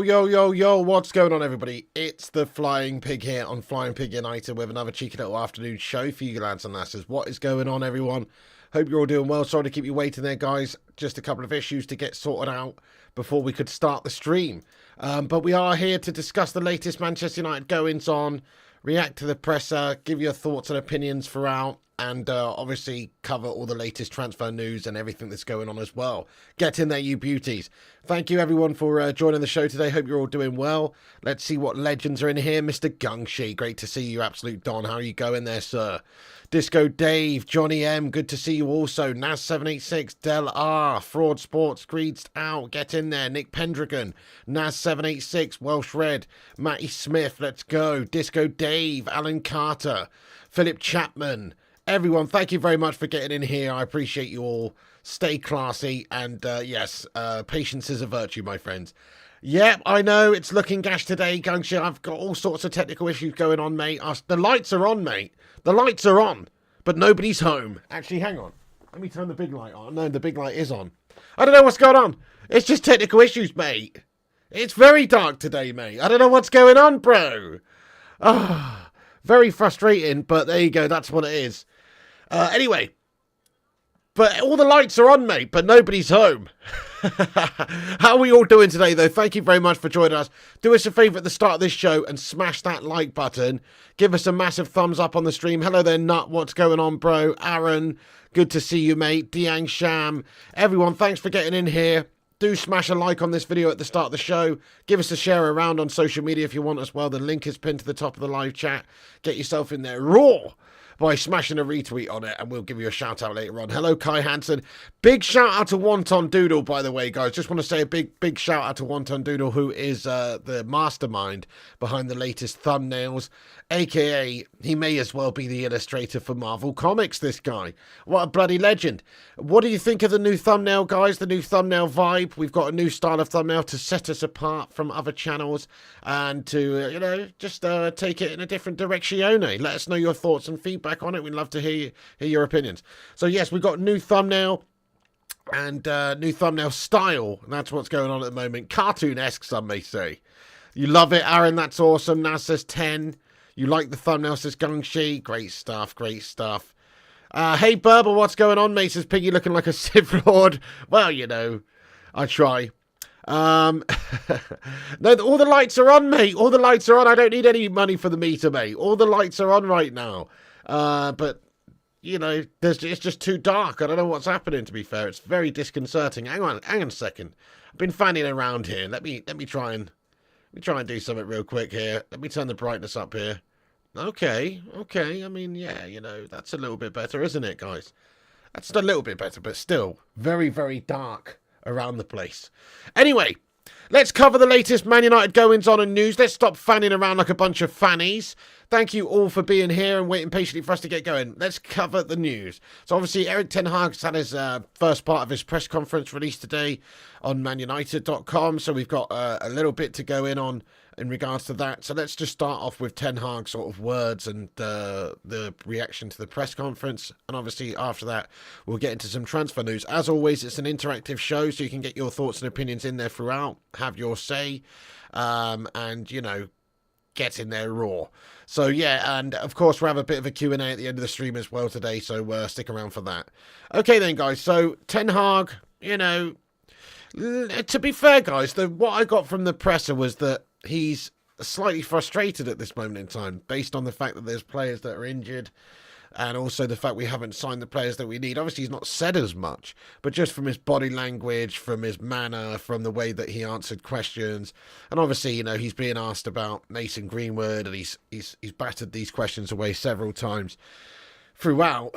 Yo, yo, yo, what's going on, everybody? It's the Flying Pig here on Flying Pig United with another cheeky little afternoon show for you lads and lasses. What is going on, everyone? Hope you're all doing well. Sorry to keep you waiting there, guys. Just a couple of issues to get sorted out before we could start the stream. But we are here to discuss the latest Manchester United goings on, react to the presser, give your thoughts and opinions throughout, and obviously cover all the latest transfer news and everything that's going on as well. Get in there, you beauties. Thank you, everyone, for joining the show today. Hope you're all doing well. Let's see what legends are in here. Mr. Gungshi, great to see you, Absolute Don. How are you going there, sir? Disco Dave, Johnny M, good to see you also. Naz786, Del R, Fraud Sports, Greed's out, get in there. Nick Pendragon, Naz786, Welsh Red, Matty Smith, let's go. Disco Dave, Alan Carter, Philip Chapman. Everyone, thank you very much for getting in here. I appreciate you all. Stay classy. And yes, patience is a virtue, my friends. Yep, I know it's looking gash today, Gungshi. I've got all sorts of technical issues going on, mate. The lights are on, mate. The lights are on, but nobody's home. Actually, hang on. Let me turn the big light on. No, the big light is on. I don't know what's going on. It's just technical issues, mate. It's very dark today, mate. I don't know what's going on, bro. Ah, very frustrating, but there you go. That's what it is. Anyway, but all the lights are on, mate, but nobody's home. How are we all doing today, though? Thank you very much for joining us. Do us a favour at the start of this show and smash that like button. Give us a massive thumbs up on the stream. Hello there, Nut. What's going on, bro? Aaron, good to see you, mate. Diang Sham. Everyone, thanks for getting in here. Do smash a like on this video at the start of the show. Give us a share around on social media if you want as well. The link is pinned to the top of the live chat. Get yourself in there raw by smashing a retweet on it, and we'll give you a shout out later on. Hello, Kai Hansen. Big shout out to Wonton Doodle, by the way, guys. Just want to say a big shout out to Wonton Doodle, who is the mastermind behind the latest thumbnails, aka he may as well be the illustrator for Marvel Comics, this guy. What a bloody legend. What do you think of the new thumbnail, guys? The new thumbnail vibe. We've got a new style of thumbnail to set us apart from other channels and to, just take it in a different direction. Let us know your thoughts and feedback on it. We'd love to hear your opinions. So yes, we've got new thumbnail and new thumbnail style. And that's what's going on at the moment. Cartoon-esque, some may say. You love it, Aaron. That's awesome. Naz says 10. You like the thumbnail, says Gungshi. Great stuff. Great stuff. Hey, Burble, what's going on, mate? Says Piggy looking like a Sith Lord. Well, I try. No, all the lights are on, mate. All the lights are on. I don't need any money for the meter, mate. All the lights are on right now. But it's just too dark. I don't know what's happening, to be fair. It's very disconcerting. Hang on a second. I've been fanning around here. Let me try and do something real quick here. Let me turn the brightness up here. Okay. I mean, yeah, that's a little bit better, isn't it, guys? That's a little bit better, but still very, very dark around the place. Anyway, let's cover the latest Man United goings on and news. Let's stop fanning around like a bunch of fannies. Thank you all for being here and waiting patiently for us to get going. Let's cover the news. So obviously Erik ten Hag's had his first part of his press conference released today on manunited.com. So we've got a little bit to go in regards to that. So let's just start off with Ten Hag's sort of words and the reaction to the press conference. And obviously after that, we'll get into some transfer news. As always, it's an interactive show, so you can get your thoughts and opinions in there throughout. Have your say. And, get in there raw. So yeah, and of course we'll have a bit of a Q&A at the end of the stream as well today, so stick around for that. Okay then, guys, so Ten Hag, to be fair, guys, what I got from the presser was that he's slightly frustrated at this moment in time, based on the fact that there's players that are injured, and also the fact we haven't signed the players that we need. Obviously, he's not said as much, but just from his body language, from his manner, from the way that he answered questions, and obviously, he's being asked about Mason Greenwood, and he's battered these questions away several times throughout.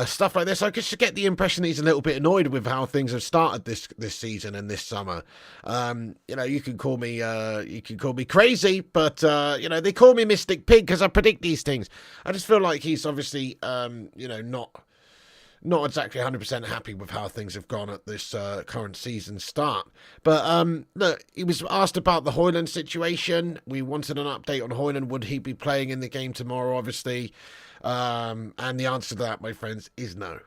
Stuff like this, I just get the impression that he's a little bit annoyed with how things have started this season and this summer. You can call me crazy, but they call me Mystic Pig because I predict these things. I just feel like he's obviously not exactly 100% happy with how things have gone at this current season start. But look, he was asked about the HOJLUND situation. We wanted an update on HOJLUND. Would he be playing in the game tomorrow, obviously? And the answer to that, my friends, is no.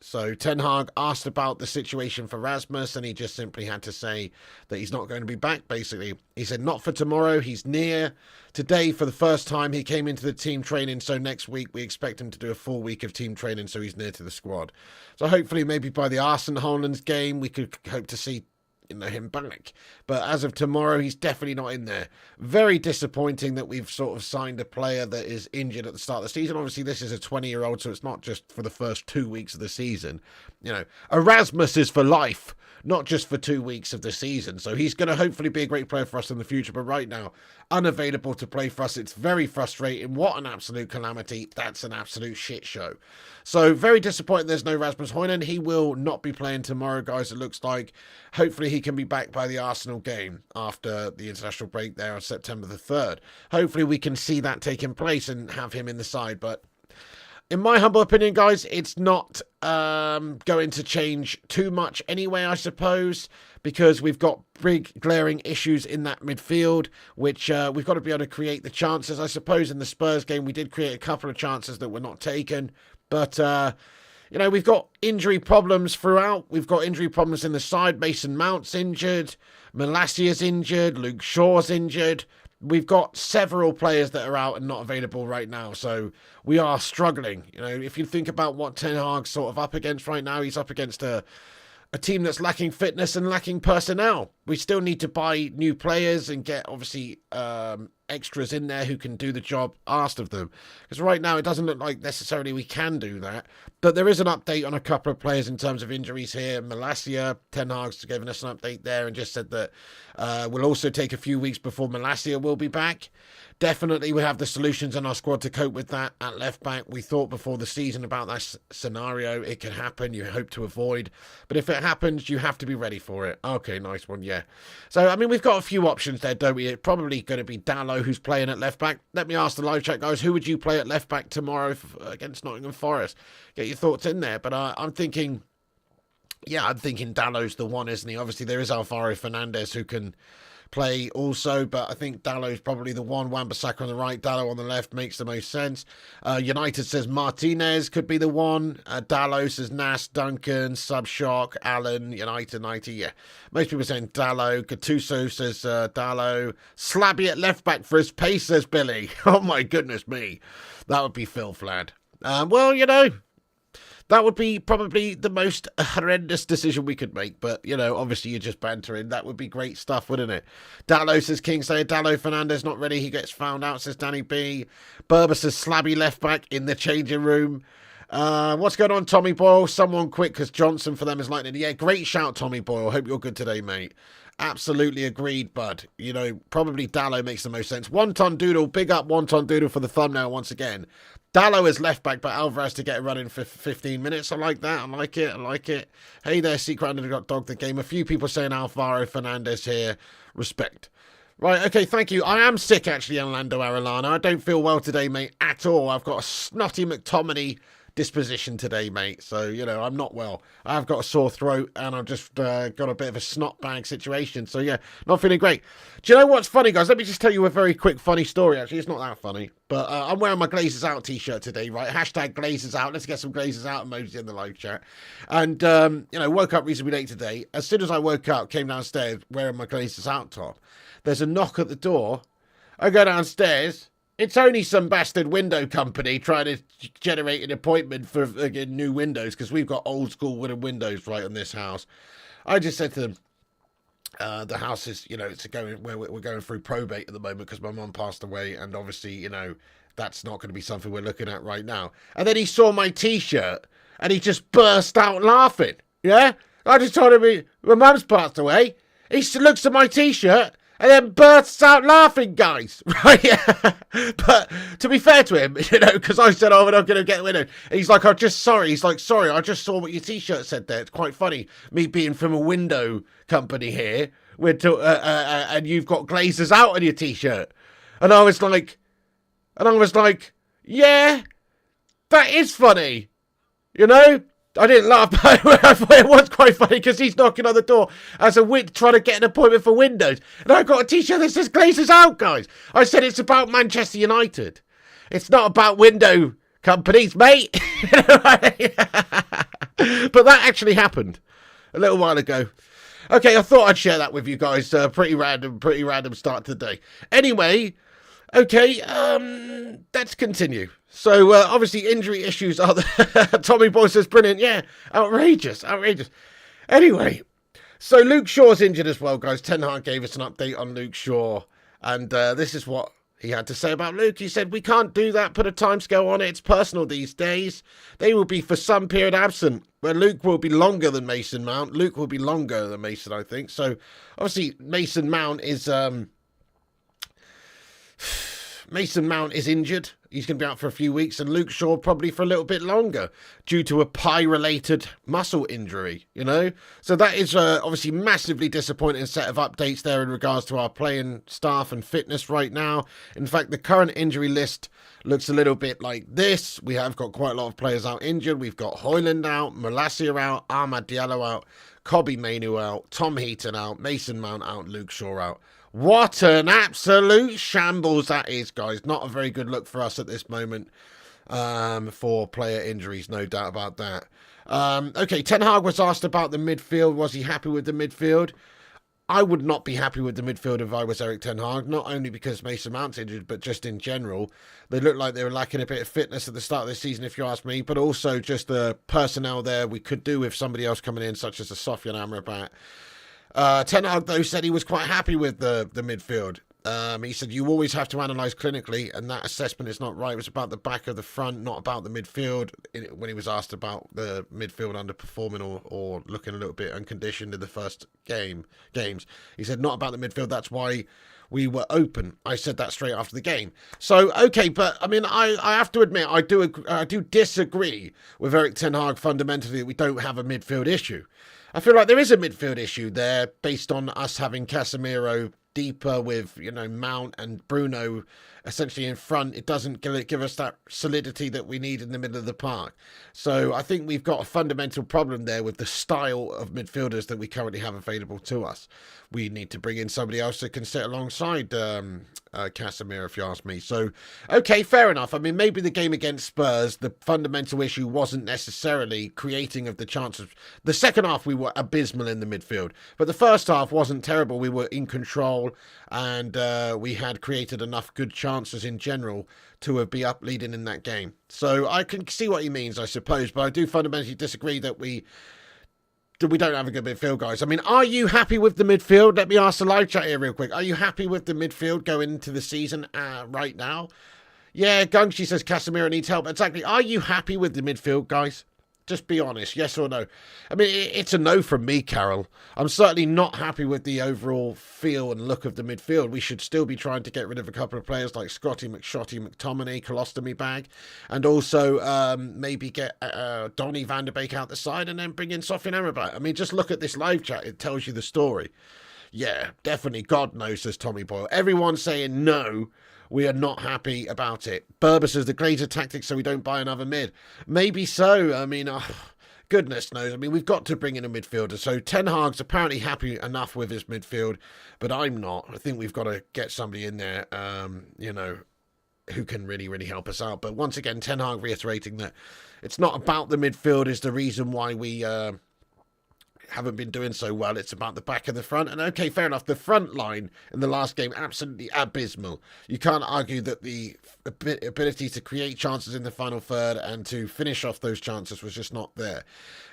So Ten Hag asked about the situation for Rasmus, and he just simply had to say that he's not going to be back, basically. He said not for tomorrow, he's near. Today, for the first time, he came into the team training, so next week we expect him to do a full week of team training, so he's near to the squad. So hopefully maybe by the Arsenal-HOJLUND game, we could hope to see him back. But as of tomorrow, he's definitely not in there. Very disappointing that we've sort of signed a player that is injured at the start of the season. Obviously, this is a 20-year-old, so it's not just for the first 2 weeks of the season. Erasmus is for life, not just for 2 weeks of the season. So he's going to hopefully be a great player for us in the future. But right now, unavailable to play for us. It's very frustrating. What an absolute calamity. That's an absolute shit show. So very disappointing there's no Rasmus HOJLUND. He will not be playing tomorrow, guys, it looks like. Hopefully he can be back by the Arsenal game after the international break there on September the 3rd. Hopefully we can see that taking place and have him in the side. But in my humble opinion, guys, it's not going to change too much anyway, I suppose, because we've got big glaring issues in that midfield, which we've got to be able to create the chances. I suppose in the Spurs game we did create a couple of chances that were not taken, but we've got injury problems throughout. We've got injury problems in the side. Mason Mount's injured, Malassia's injured, Luke Shaw's injured. We've got several players that are out and not available right now, so we are struggling. If you think about what Ten Hag's sort of up against right now, he's up against a team that's lacking fitness and lacking personnel. We still need to buy new players and get, obviously, extras in there who can do the job asked of them. Because right now, it doesn't look like necessarily we can do that. But there is an update on a couple of players in terms of injuries here. Malassia, Ten Hag's given us an update there and just said that we'll also take a few weeks before Malassia will be back. Definitely we have the solutions in our squad to cope with that at left back. We thought before the season about that scenario. It could happen. You hope to avoid. But if it happens, you have to be ready for it. Okay, nice one, yeah. So, I mean, we've got a few options there, don't we? It's probably going to be Dallo, who's playing at left back. Let me ask the live chat, guys. Who would you play at left back tomorrow against Nottingham Forest? Get your thoughts in there. But I'm thinking Dallo's the one, isn't he? Obviously, there is Alvaro Fernandez who can play also, but I think Dallo's probably the one. Wan-Bissaka on the right, Dallo on the left makes the most sense. United says Martinez could be the one. Dallo says Nas, Duncan, Subshock, Allen, United 90. Yeah, most people saying Dallo. Gattuso says Dallo. Slabby at left back for his pace, says Billy. Oh my goodness me, that would be filth, lad. That would be probably the most horrendous decision we could make. But, obviously you're just bantering. That would be great stuff, wouldn't it? Dallo says Kingslayer. Dallo Fernandez not ready. He gets found out, says Danny B. Berber says Slabby left back in the changing room. What's going on, Tommy Boyle? Someone quick, because Johnson for them is lightning. Yeah, great shout, Tommy Boyle. Hope you're good today, mate. Absolutely agreed, bud. Probably Dallo makes the most sense. One Ton Doodle. Big up One Ton Doodle for the thumbnail once again. Dallo is left back, but Alvarez to get a run in for 15 minutes. I like that. I like it. Hey there, Secret Underdog Dog the Game. A few people saying Alvaro Fernandez here. Respect. Right, okay, thank you. I am sick, actually, Orlando Arellano. I don't feel well today, mate, at all. I've got a snotty McTominay disposition today, mate. So, I'm not well. I've got a sore throat and I've just got a bit of a snot bag situation. So, yeah, not feeling great. Do you know what's funny, guys? Let me just tell you a very quick funny story, actually. It's not that funny. But I'm wearing my Glazers Out t-shirt today, right? Hashtag Glazers Out. Let's get some Glazers Out emojis in the live chat. And, woke up reasonably late today. As soon as I woke up, came downstairs wearing my Glazers Out top. There's a knock at the door. I go downstairs. It's only some bastard window company trying to generate an appointment for new windows because we've got old school wooden windows right on this house. I just said to them, the house is, we're going through probate at the moment because my mum passed away, and obviously, that's not going to be something we're looking at right now. And then he saw my t-shirt and he just burst out laughing. Yeah, I just told him my mum's passed away. He looks at my t-shirt and then bursts out laughing, guys. Right? But to be fair to him, because I said, we're not going to get winner. He's like, sorry. He's like, sorry, I just saw what your t-shirt said there. It's quite funny. Me being from a window company here, and you've got Glazers Out on your t-shirt. And I was like, yeah, that is funny. I didn't laugh, but I thought it was quite funny because he's knocking on the door as a wit trying to get an appointment for Windows. And I got a t-shirt that says Glazers Out, guys. I said it's about Manchester United. It's not about window companies, mate. But that actually happened a little while ago. Okay, I thought I'd share that with you guys. Pretty random start to the day. Anyway, okay, let's continue. So, obviously, injury issues are there. Tommy Boy says, brilliant. Yeah, outrageous. Anyway, so Luke Shaw's injured as well, guys. Ten Hag gave us an update on Luke Shaw. And this is what he had to say about Luke. He said, we can't do that, put a timescale on it. It's personal these days. They will be for some period absent, where Luke will be longer than Mason Mount. Luke will be longer than Mason, I think. So, obviously, Mason Mount is injured. He's going to be out for a few weeks, and Luke Shaw probably for a little bit longer due to a pie-related muscle injury, you know? So that is obviously massively disappointing set of updates there in regards to our playing staff and fitness right now. In fact, the current injury list looks a little bit like this. We have got quite a lot of players out injured. We've got HOJLUND out, Malacia out, Ahmad Diallo out, Kobbie Mainoo out, Tom Heaton out, Mason Mount out, Luke Shaw out. What an absolute shambles that is, guys. Not a very good look for us at this moment for player injuries, no doubt about that. Okay, Ten Hag was asked about the midfield. Was he happy with the midfield? I would not be happy with the midfield if I was Erik Ten Hag, not only because Mason Mount's injured, but just in general. They looked like they were lacking a bit of fitness at the start of the season, if you ask me, but also just the personnel there we could do with somebody else coming in, such as a Sofyan Amrabat. Ten Hag, though, said he was quite happy with the midfield. He said, you always have to analyse clinically, and that assessment is not right. It was about the back of the front, not about the midfield. When he was asked about the midfield underperforming or looking a little bit unconditioned in the first games, he said, not about the midfield. That's why we were open. I said that straight after the game. So, okay, but, I mean, I have to admit, I do disagree with Erik Ten Hag fundamentally that we don't have a midfield issue. I feel like there is a midfield issue there based on us having Casemiro deeper with, you know, Mount and Bruno essentially in front. It doesn't give us that solidity that we need in the middle of the park. So I think we've got a fundamental problem there with the style of midfielders that we currently have available to us. We need to bring in somebody else that can sit alongside Casemiro, if you ask me. So, okay, fair enough. I mean, maybe the game against Spurs, the fundamental issue wasn't necessarily creating of the chances. The second half, we were abysmal in the midfield. But the first half wasn't terrible. We were in control, and we had created enough good chances in general to be up leading in that game. So I can see what he means, I suppose. But I do fundamentally disagree that we don't have a good midfield, guys. I mean, are you happy with the midfield? Let me ask the live chat here real quick. Are you happy with the midfield going into the season right now? Yeah, Gungshi says Casemiro needs help. Exactly. Are you happy with the midfield, guys? Just be honest, yes or no. I mean, it's a no from me, Carol. I'm certainly not happy with the overall feel and look of the midfield. We should still be trying to get rid of a couple of players like Scotty, McShotty, McTominay, Colostomy Bag, and also maybe get Donny van der Beek out the side and then bring in Sofyan Amrabat. I mean, just look at this live chat. It tells you the story. Yeah, definitely. God knows, says Tommy Boyle. Everyone's saying no. We are not happy about it. Berber says the Glazer tactics so we don't buy another mid. Maybe so. I mean, goodness knows. I mean, we've got to bring in a midfielder. So Ten Hag's apparently happy enough with his midfield, but I'm not. I think we've got to get somebody in there, you know, who can really, really help us out. But once again, Ten Hag reiterating that it's not about the midfield is the reason why we haven't been doing so well. It's about the back of the front. And okay, fair enough. The front line in the last game, absolutely abysmal. You can't argue that the ability to create chances in the final third and to finish off those chances was just not there.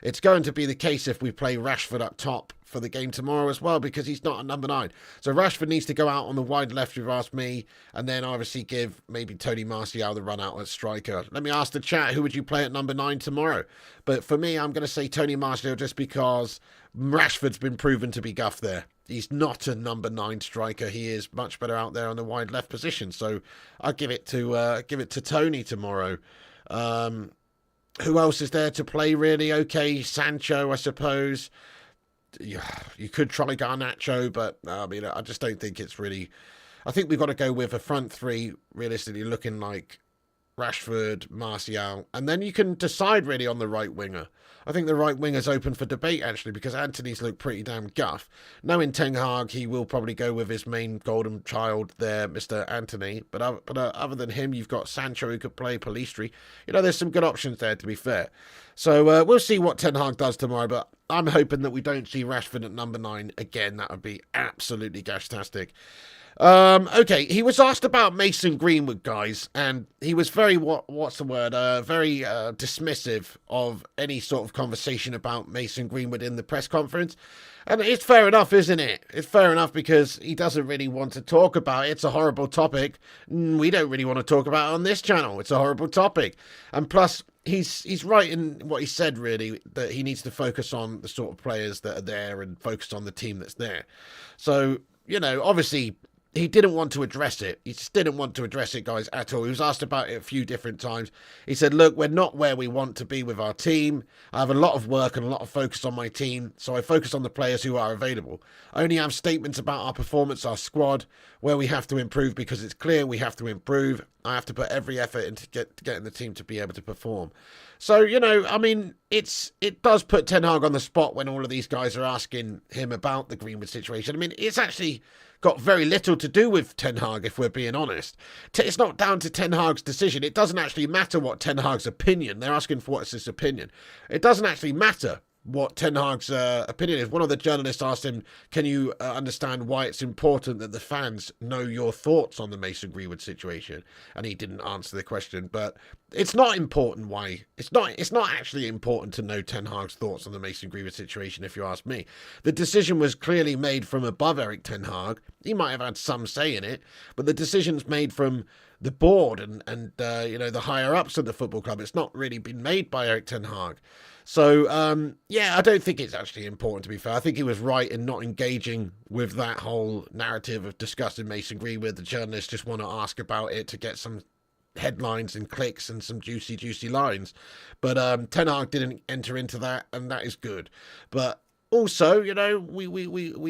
It's going to be the case if we play Rashford up top for the game tomorrow as well, because he's not a number 9. So Rashford needs to go out on the wide left, if you ask me, and then obviously give maybe Tony Martial the run out at striker. Let me ask the chat, who would you play at number 9 tomorrow? But for me, I'm going to say Tony Martial just because Rashford's been proven to be guff there. He's not a number 9 striker. He is much better out there on the wide left position. So I'll give it to Tony tomorrow. Who else is there to play really? Okay, Sancho, I suppose. You could try Garnacho, but I mean, I just don't think it's really... I think we've got to go with a front three, realistically, looking like Rashford, Martial, and then you can decide really on the right winger. I think the right winger's open for debate, actually, because Antony's looked pretty damn guff. Knowing Ten Hag, he will probably go with his main golden child there, Mr. Antony. But other than him, you've got Sancho who could play, Pellistri. You know, there's some good options there, to be fair. So we'll see what Ten Hag does tomorrow, but I'm hoping that we don't see Rashford at number 9 again. That would be absolutely gashtastic. Okay, he was asked about Mason Greenwood, guys, and he was very, what's the word, very dismissive of any sort of conversation about Mason Greenwood in the press conference. And it's fair enough, isn't it? It's fair enough because he doesn't really want to talk about it. It's a horrible topic. We don't really want to talk about it on this channel. It's a horrible topic. And plus, he's right in what he said, really, that he needs to focus on the sort of players that are there and focus on the team that's there. So, you know, obviously, he didn't want to address it. He just didn't want to address it, guys, at all. He was asked about it a few different times. He said, look, we're not where we want to be with our team. I have a lot of work and a lot of focus on my team, so I focus on the players who are available. I only have statements about our performance, our squad, where we have to improve because it's clear we have to improve. I have to put every effort into getting the team to be able to perform. So, you know, I mean, it does put Ten Hag on the spot when all of these guys are asking him about the Greenwood situation. I mean, it's actually got very little to do with Ten Hag, if we're being honest. It's not down to Ten Hag's decision. It doesn't actually matter what Ten Hag's opinion. They're asking for what's his opinion. It doesn't actually matter what Ten Hag's opinion is. One of the journalists asked him, can you understand why it's important that the fans know your thoughts on the Mason Greenwood situation? And he didn't answer the question, but it's not important why. It's not actually important to know Ten Hag's thoughts on the Mason Greenwood situation, if you ask me. The decision was clearly made from above Eric Ten Hag. He might have had some say in it, but the decision's made from the board and you know, the higher ups of the football club. It's not really been made by Eric Ten Hag. So, yeah, I don't think it's actually important, to be fair. I think he was right in not engaging with that whole narrative of discussing Mason Greenwood. The journalists just want to ask about it to get some headlines and clicks and some juicy lines. But Ten Hag didn't enter into that, and that is good. But also, you know, we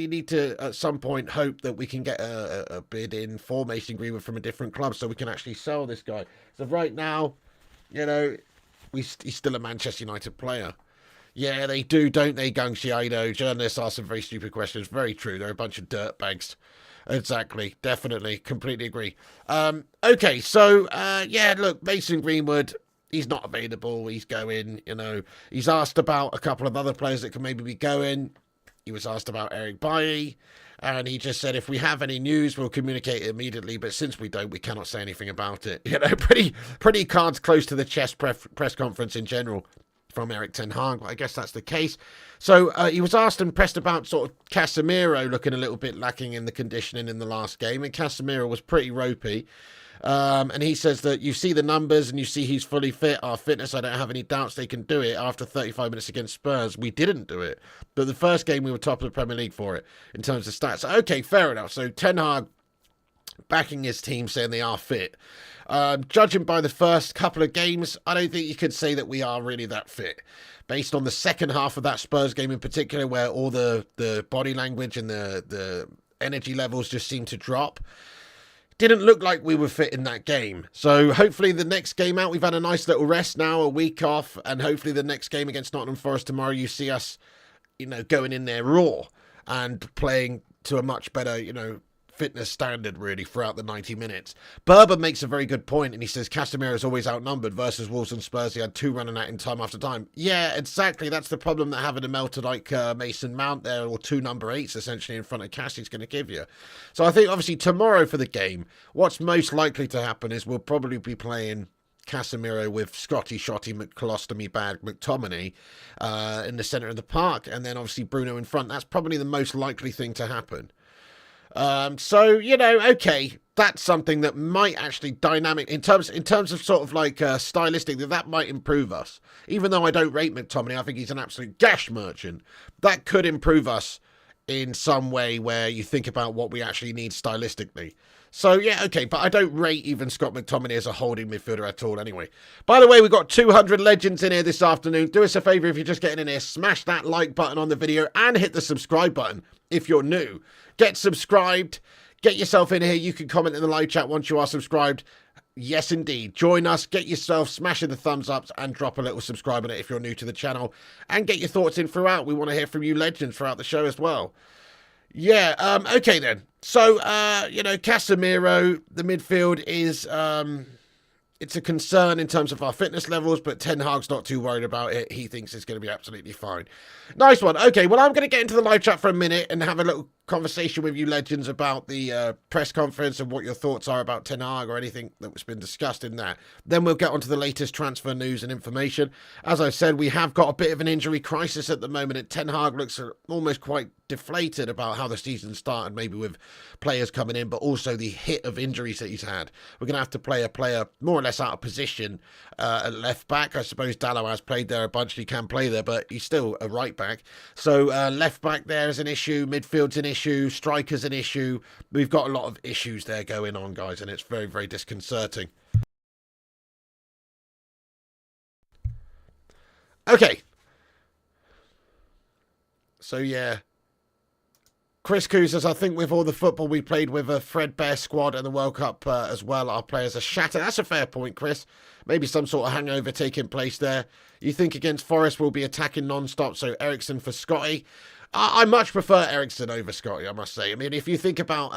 need to, at some point, hope that we can get a bid in for Mason Greenwood from a different club so we can actually sell this guy. So right now, you know, he's still a Manchester United player. Yeah, they do, don't they, Gangshi? I know. Journalists ask some very stupid questions. Very true. They're a bunch of dirtbags. Exactly. Definitely. Completely agree. Okay, so, yeah, look, Mason Greenwood, he's not available. He's going, you know. He's asked about a couple of other players that could maybe be going. He was asked about Eric Bailly. And he just said, if we have any news, we'll communicate it immediately. But since we don't, we cannot say anything about it. You know, pretty cards close to the chest press conference in general from Eric Ten Hag. I guess that's the case. So he was asked and pressed about sort of Casemiro looking a little bit lacking in the conditioning in the last game. And Casemiro was pretty ropey. And he says that you see the numbers and you see he's fully fit. Our fitness, I don't have any doubts they can do it. After 35 minutes against Spurs, we didn't do it. But the first game, we were top of the Premier League for it in terms of stats. Okay, fair enough. So Ten Hag backing his team, saying they are fit. Judging by the first couple of games, I don't think you could say that we are really that fit. Based on the second half of that Spurs game in particular, where all the body language and the energy levels just seemed to drop. Didn't look like we were fit in that game. So hopefully the next game out, we've had a nice little rest now, a week off, and hopefully the next game against Nottingham Forest tomorrow, you see us, you know, going in there raw and playing to a much better, you know, fitness standard, really, throughout the 90 minutes. Berber makes a very good point, and he says Casemiro is always outnumbered versus Wolves and Spurs. He had 2 running at him time after time. Yeah, exactly. That's the problem that having a melter like Mason Mount there, or 2 number 8s essentially in front of Cass is going to give you. So I think, obviously, tomorrow for the game, what's most likely to happen is we'll probably be playing Casemiro with Scotty, Shotty, McColostomy, Bag, McTominay in the centre of the park, and then obviously Bruno in front. That's probably the most likely thing to happen. So, you know, okay, that's something that might actually dynamic in terms of sort of like stylistic, that might improve us. Even though I don't rate McTominay, I think he's an absolute gash merchant. That could improve us in some way where you think about what we actually need stylistically. So, yeah, okay, but I don't rate even Scott McTominay as a holding midfielder at all anyway. By the way, we've got 200 legends in here this afternoon. Do us a favour if you're just getting in here. Smash that like button on the video and hit the subscribe button if you're new. Get subscribed. Get yourself in here. You can comment in the live chat once you are subscribed. Yes, indeed. Join us. Get yourself smashing the thumbs up and drop a little subscribe on it if you're new to the channel. And get your thoughts in throughout. We want to hear from you legends throughout the show as well. Yeah, okay then. So, you know, Casemiro, the midfield it's a concern in terms of our fitness levels, but Ten Hag's not too worried about it. He thinks it's going to be absolutely fine. Nice one. Okay, well, I'm going to get into the live chat for a minute and have a little conversation with you legends about the press conference and what your thoughts are about Ten Hag or anything that's been discussed in that. Then we'll get onto the latest transfer news and information. As I said, we have got a bit of an injury crisis at the moment, and Ten Hag looks almost quite deflated about how the season started, maybe with players coming in, but also the hit of injuries that he's had. We're going to have to play a player more or less out of position at left back. I suppose Dalot has played there a bunch. He can play there, but he's still a right back. So left back there is an issue. Midfield's an issue. Striker's an issue. We've got a lot of issues there going on, guys, and it's very, very disconcerting. Okay. So, yeah. Chris Koo says, I think with all the football we played with a threadbare squad and the World Cup as well, our players are shattered. That's a fair point, Chris. Maybe some sort of hangover taking place there. You think against Forest we'll be attacking non-stop, so Eriksen for Scotty. I much prefer Eriksen over Scotty, I must say. I mean, if you think about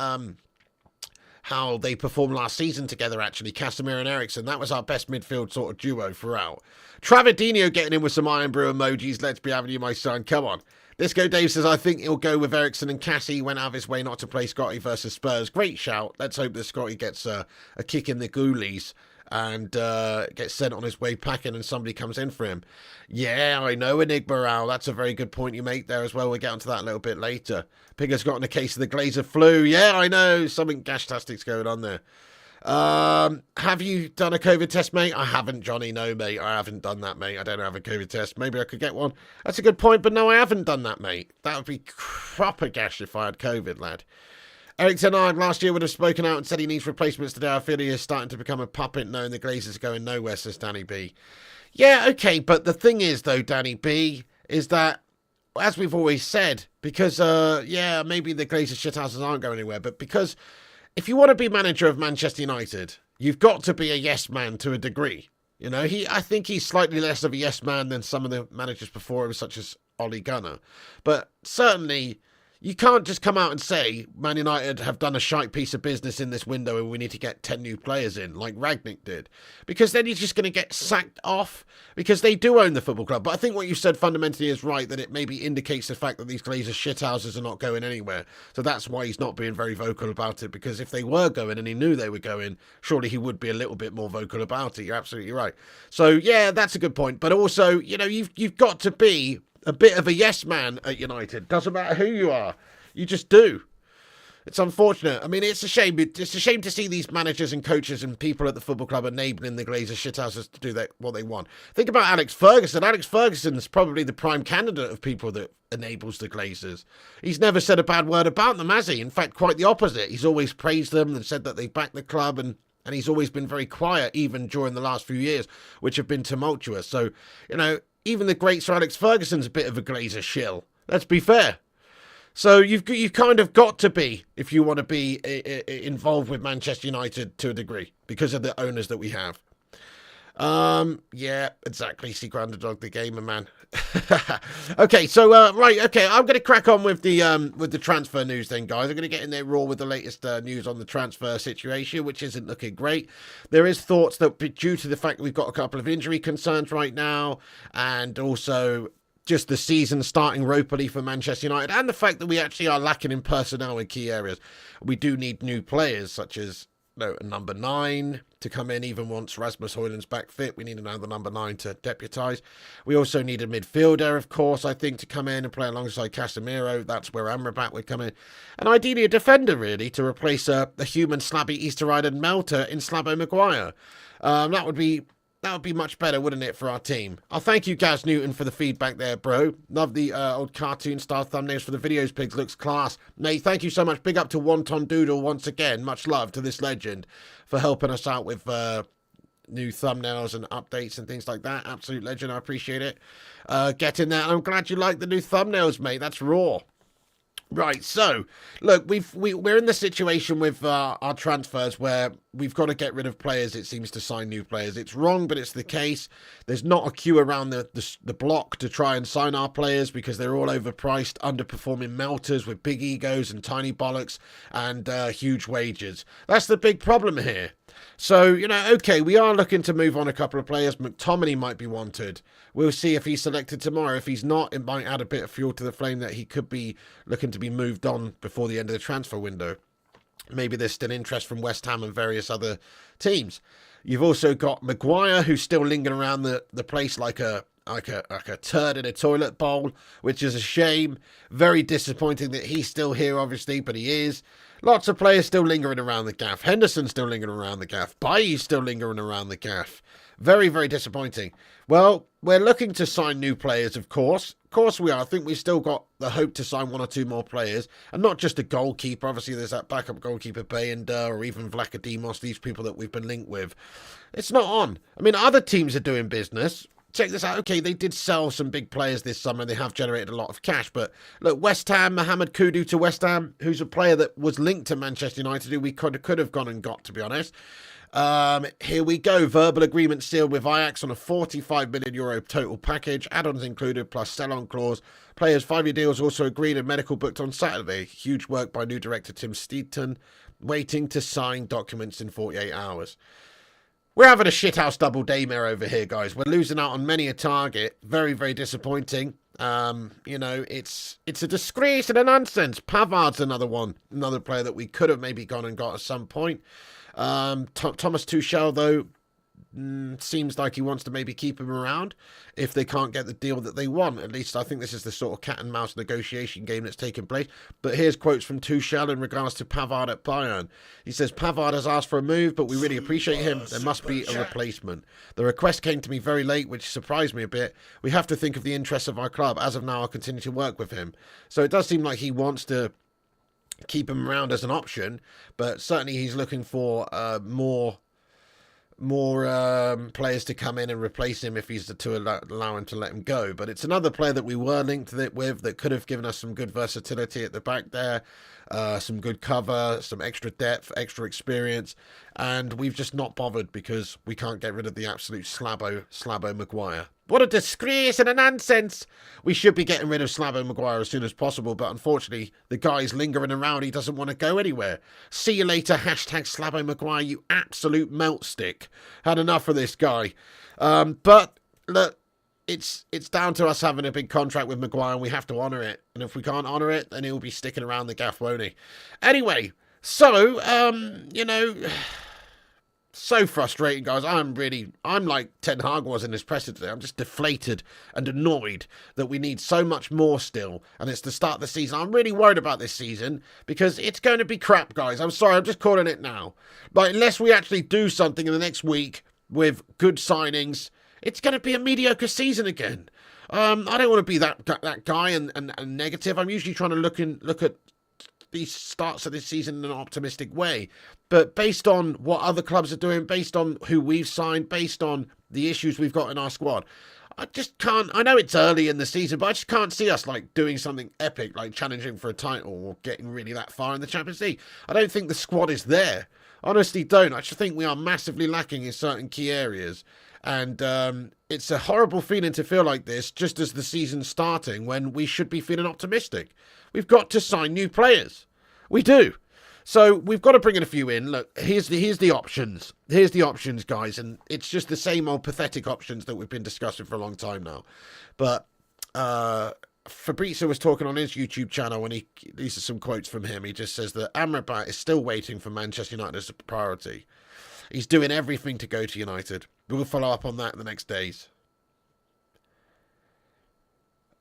how they performed last season together, actually, Casemiro and Eriksen, that was our best midfield sort of duo throughout. Travidinho getting in with some Iron Brew emojis. Let's be having you, my son. Come on. Disco Dave says, I think he'll go with Eriksen and Cassie. Went out of his way not to play Scotty versus Spurs. Great shout. Let's hope that Scotty gets a kick in the ghoulies and gets sent on his way packing and somebody comes in for him. Yeah, I know, Enigma Owl. That's a very good point you make there as well. We'll get onto that a little bit later. Pigger's got in a case of the Glazer flu. Yeah, I know. Something gash-tastic's going on there. Have you done a COVID test, mate? I haven't, Johnny. No, mate. I haven't done that, mate. I don't have a COVID test. Maybe I could get one. That's a good point, but no, I haven't done that, mate. That would be proper gash if I had COVID, lad. Eric Ten Hag last year would have spoken out and said he needs replacements today. I feel he is starting to become a puppet knowing the Glazers are going nowhere, says Danny B. Yeah, okay, but the thing is, though, Danny B, is that, as we've always said, because, yeah, maybe the Glazer shithouses aren't going anywhere, but because if you want to be manager of Manchester United, you've got to be a yes man to a degree. You know, I think he's slightly less of a yes man than some of the managers before him, such as Ole Gunnar. But certainly, you can't just come out and say Man United have done a shite piece of business in this window and we need to get 10 new players in, like Rangnick did. Because then he's just going to get sacked off, because they do own the football club. But I think what you said fundamentally is right, that it maybe indicates the fact that these Glazer shithouses are not going anywhere. So that's why he's not being very vocal about it, because if they were going and he knew they were going, surely he would be a little bit more vocal about it. You're absolutely right. So, yeah, that's a good point. But also, you know, you've got to be a bit of a yes man at United. Doesn't matter who you are. You just do. It's unfortunate. I mean, it's a shame. It's a shame to see these managers and coaches and people at the football club enabling the Glazer shithouses to do what they want. Think about Alex Ferguson. Alex Ferguson's probably the prime candidate of people that enables the Glazers. He's never said a bad word about them, has he? In fact, quite the opposite. He's always praised them and said that they back the club, and he's always been very quiet, even during the last few years, which have been tumultuous. So, you know, even the great Sir Alex Ferguson's a bit of a Glazer shill. Let's be fair. So you've kind of got to be, if you want to be involved with Manchester United to a degree, because of the owners that we have. Yeah, exactly. Secret Underdog, the gamer, man. Okay, so right, okay, I'm going to crack on with the transfer news then, guys. I'm going to get in there raw with the latest news on the transfer situation, which isn't looking great. There is thoughts that due to the fact that we've got a couple of injury concerns right now, and also just the season starting ropily for Manchester United, and the fact that we actually are lacking in personnel in key areas, we do need new players, such as a number 9 to come in even once Rasmus Højlund's back fit. We need another number 9 to deputise. We also need a midfielder, of course, I think, to come in and play alongside Casemiro. That's where Amrabat would come in. And ideally a defender, really, to replace a human slabby Easter Island melter in Slabbo Maguire. That would be much better, wouldn't it, for our team? I'll thank you, Gaz Newton, for the feedback there, bro. Love the old cartoon-style thumbnails for the videos, Pigs. Looks class. Nate, thank you so much. Big up to Wonton Doodle once again. Much love to this legend for helping us out with new thumbnails and updates and things like that. Absolute legend. I appreciate it. Getting that. I'm glad you like the new thumbnails, mate. That's raw. Right, so look, we're in the situation with our transfers where we've got to get rid of players, it seems, to sign new players. It's wrong, but it's the case. There's not a queue around the block to try and sign our players because they're all overpriced, underperforming melters with big egos and tiny bollocks and huge wages. That's the big problem here. So, you know, okay, we are looking to move on a couple of players. McTominay might be wanted. We'll see if he's selected tomorrow. If he's not, it might add a bit of fuel to the flame that he could be looking to be moved on before the end of the transfer window. Maybe there's still interest from West Ham and various other teams. You've also got Maguire, who's still lingering around the place like a turd in a toilet bowl, which is a shame. Very disappointing that he's still here, obviously, but he is. Lots of players still lingering around the gaff. Henderson's still lingering around the gaff. Bailly's still lingering around the gaff. Very, very disappointing. Well, we're looking to sign new players, of course. Of course we are. I think we've still got the hope to sign 1 or 2 more players. And not just a goalkeeper. Obviously, there's that backup goalkeeper, Bayender, or even Vlachodimos, these people that we've been linked with. It's not on. I mean, other teams are doing business. Check this out. Okay, they did sell some big players this summer. They have generated a lot of cash. But look, West Ham, Mohamed Kudus to West Ham, who's a player that was linked to Manchester United, who we could have gone and got, to be honest. Here we go. Verbal agreement sealed with Ajax on a €45 million total package. Add-ons included, plus sell-on clause. Players' 5-year deals also agreed and medical booked on Saturday. Huge work by new director Tim Steedton, waiting to sign documents in 48 hours. We're having a shithouse double daymare over here, guys. We're losing out on many a target. Very, very disappointing. You know, it's a disgrace and a nonsense. Pavard's another player that we could have maybe gone and got at some point. Thomas Tuchel, though, seems like he wants to maybe keep him around if they can't get the deal that they want. At least I think this is the sort of cat and mouse negotiation game that's taking place. But here's quotes from Tuchel in regards to Pavard at Bayern. He says, Pavard has asked for a move, but we really appreciate him. There must be a replacement. The request came to me very late, which surprised me a bit. We have to think of the interests of our club. As of now, I'll continue to work with him. So it does seem like he wants to keep him around as an option, but certainly he's looking for more players to come in and replace him if he's to allow him to let him go. But it's another player that we were linked with that could have given us some good versatility at the back there, some good cover, some extra depth, extra experience, and we've just not bothered because we can't get rid of the absolute slabbo Maguire. What a disgrace and a nonsense. We should be getting rid of Slavo Maguire as soon as possible, but unfortunately, the guy's lingering around. He doesn't want to go anywhere. See you later, hashtag Slavo Maguire, you absolute melt stick. Had enough of this guy. But, look, it's down to us having a big contract with Maguire, and we have to honour it. And if we can't honour it, then he'll be sticking around the gaff, won't he? Anyway, so, you know... So frustrating, guys. I'm like Ten Hag was in his presser today. I'm just deflated and annoyed that we need so much more still. And it's the start of the season. I'm really worried about this season because it's going to be crap, guys. I'm sorry. I'm just calling it now. But unless we actually do something in the next week with good signings, it's going to be a mediocre season again. I don't want to be that guy and negative. I'm usually trying to look at these starts of this season in an optimistic way, but based on what other clubs are doing, based on who we've signed, based on the issues we've got in our squad, I just can't. I know it's early in the season, but I just can't see us like doing something epic, like challenging for a title or getting really that far in the Champions League. I don't think the squad is there. Honestly, don't. I just think we are massively lacking in certain key areas. And it's a horrible feeling to feel like this just as the season's starting when we should be feeling optimistic. We've got to sign new players. We do. So we've got to bring in a few in. Look, here's the options. Here's the options, guys. And it's just the same old pathetic options that we've been discussing for a long time now. But Fabrizio was talking on his YouTube channel, and these are some quotes from him. He just says that Amrabat is still waiting for Manchester United as a priority. He's doing everything to go to United. We'll follow up on that in the next days.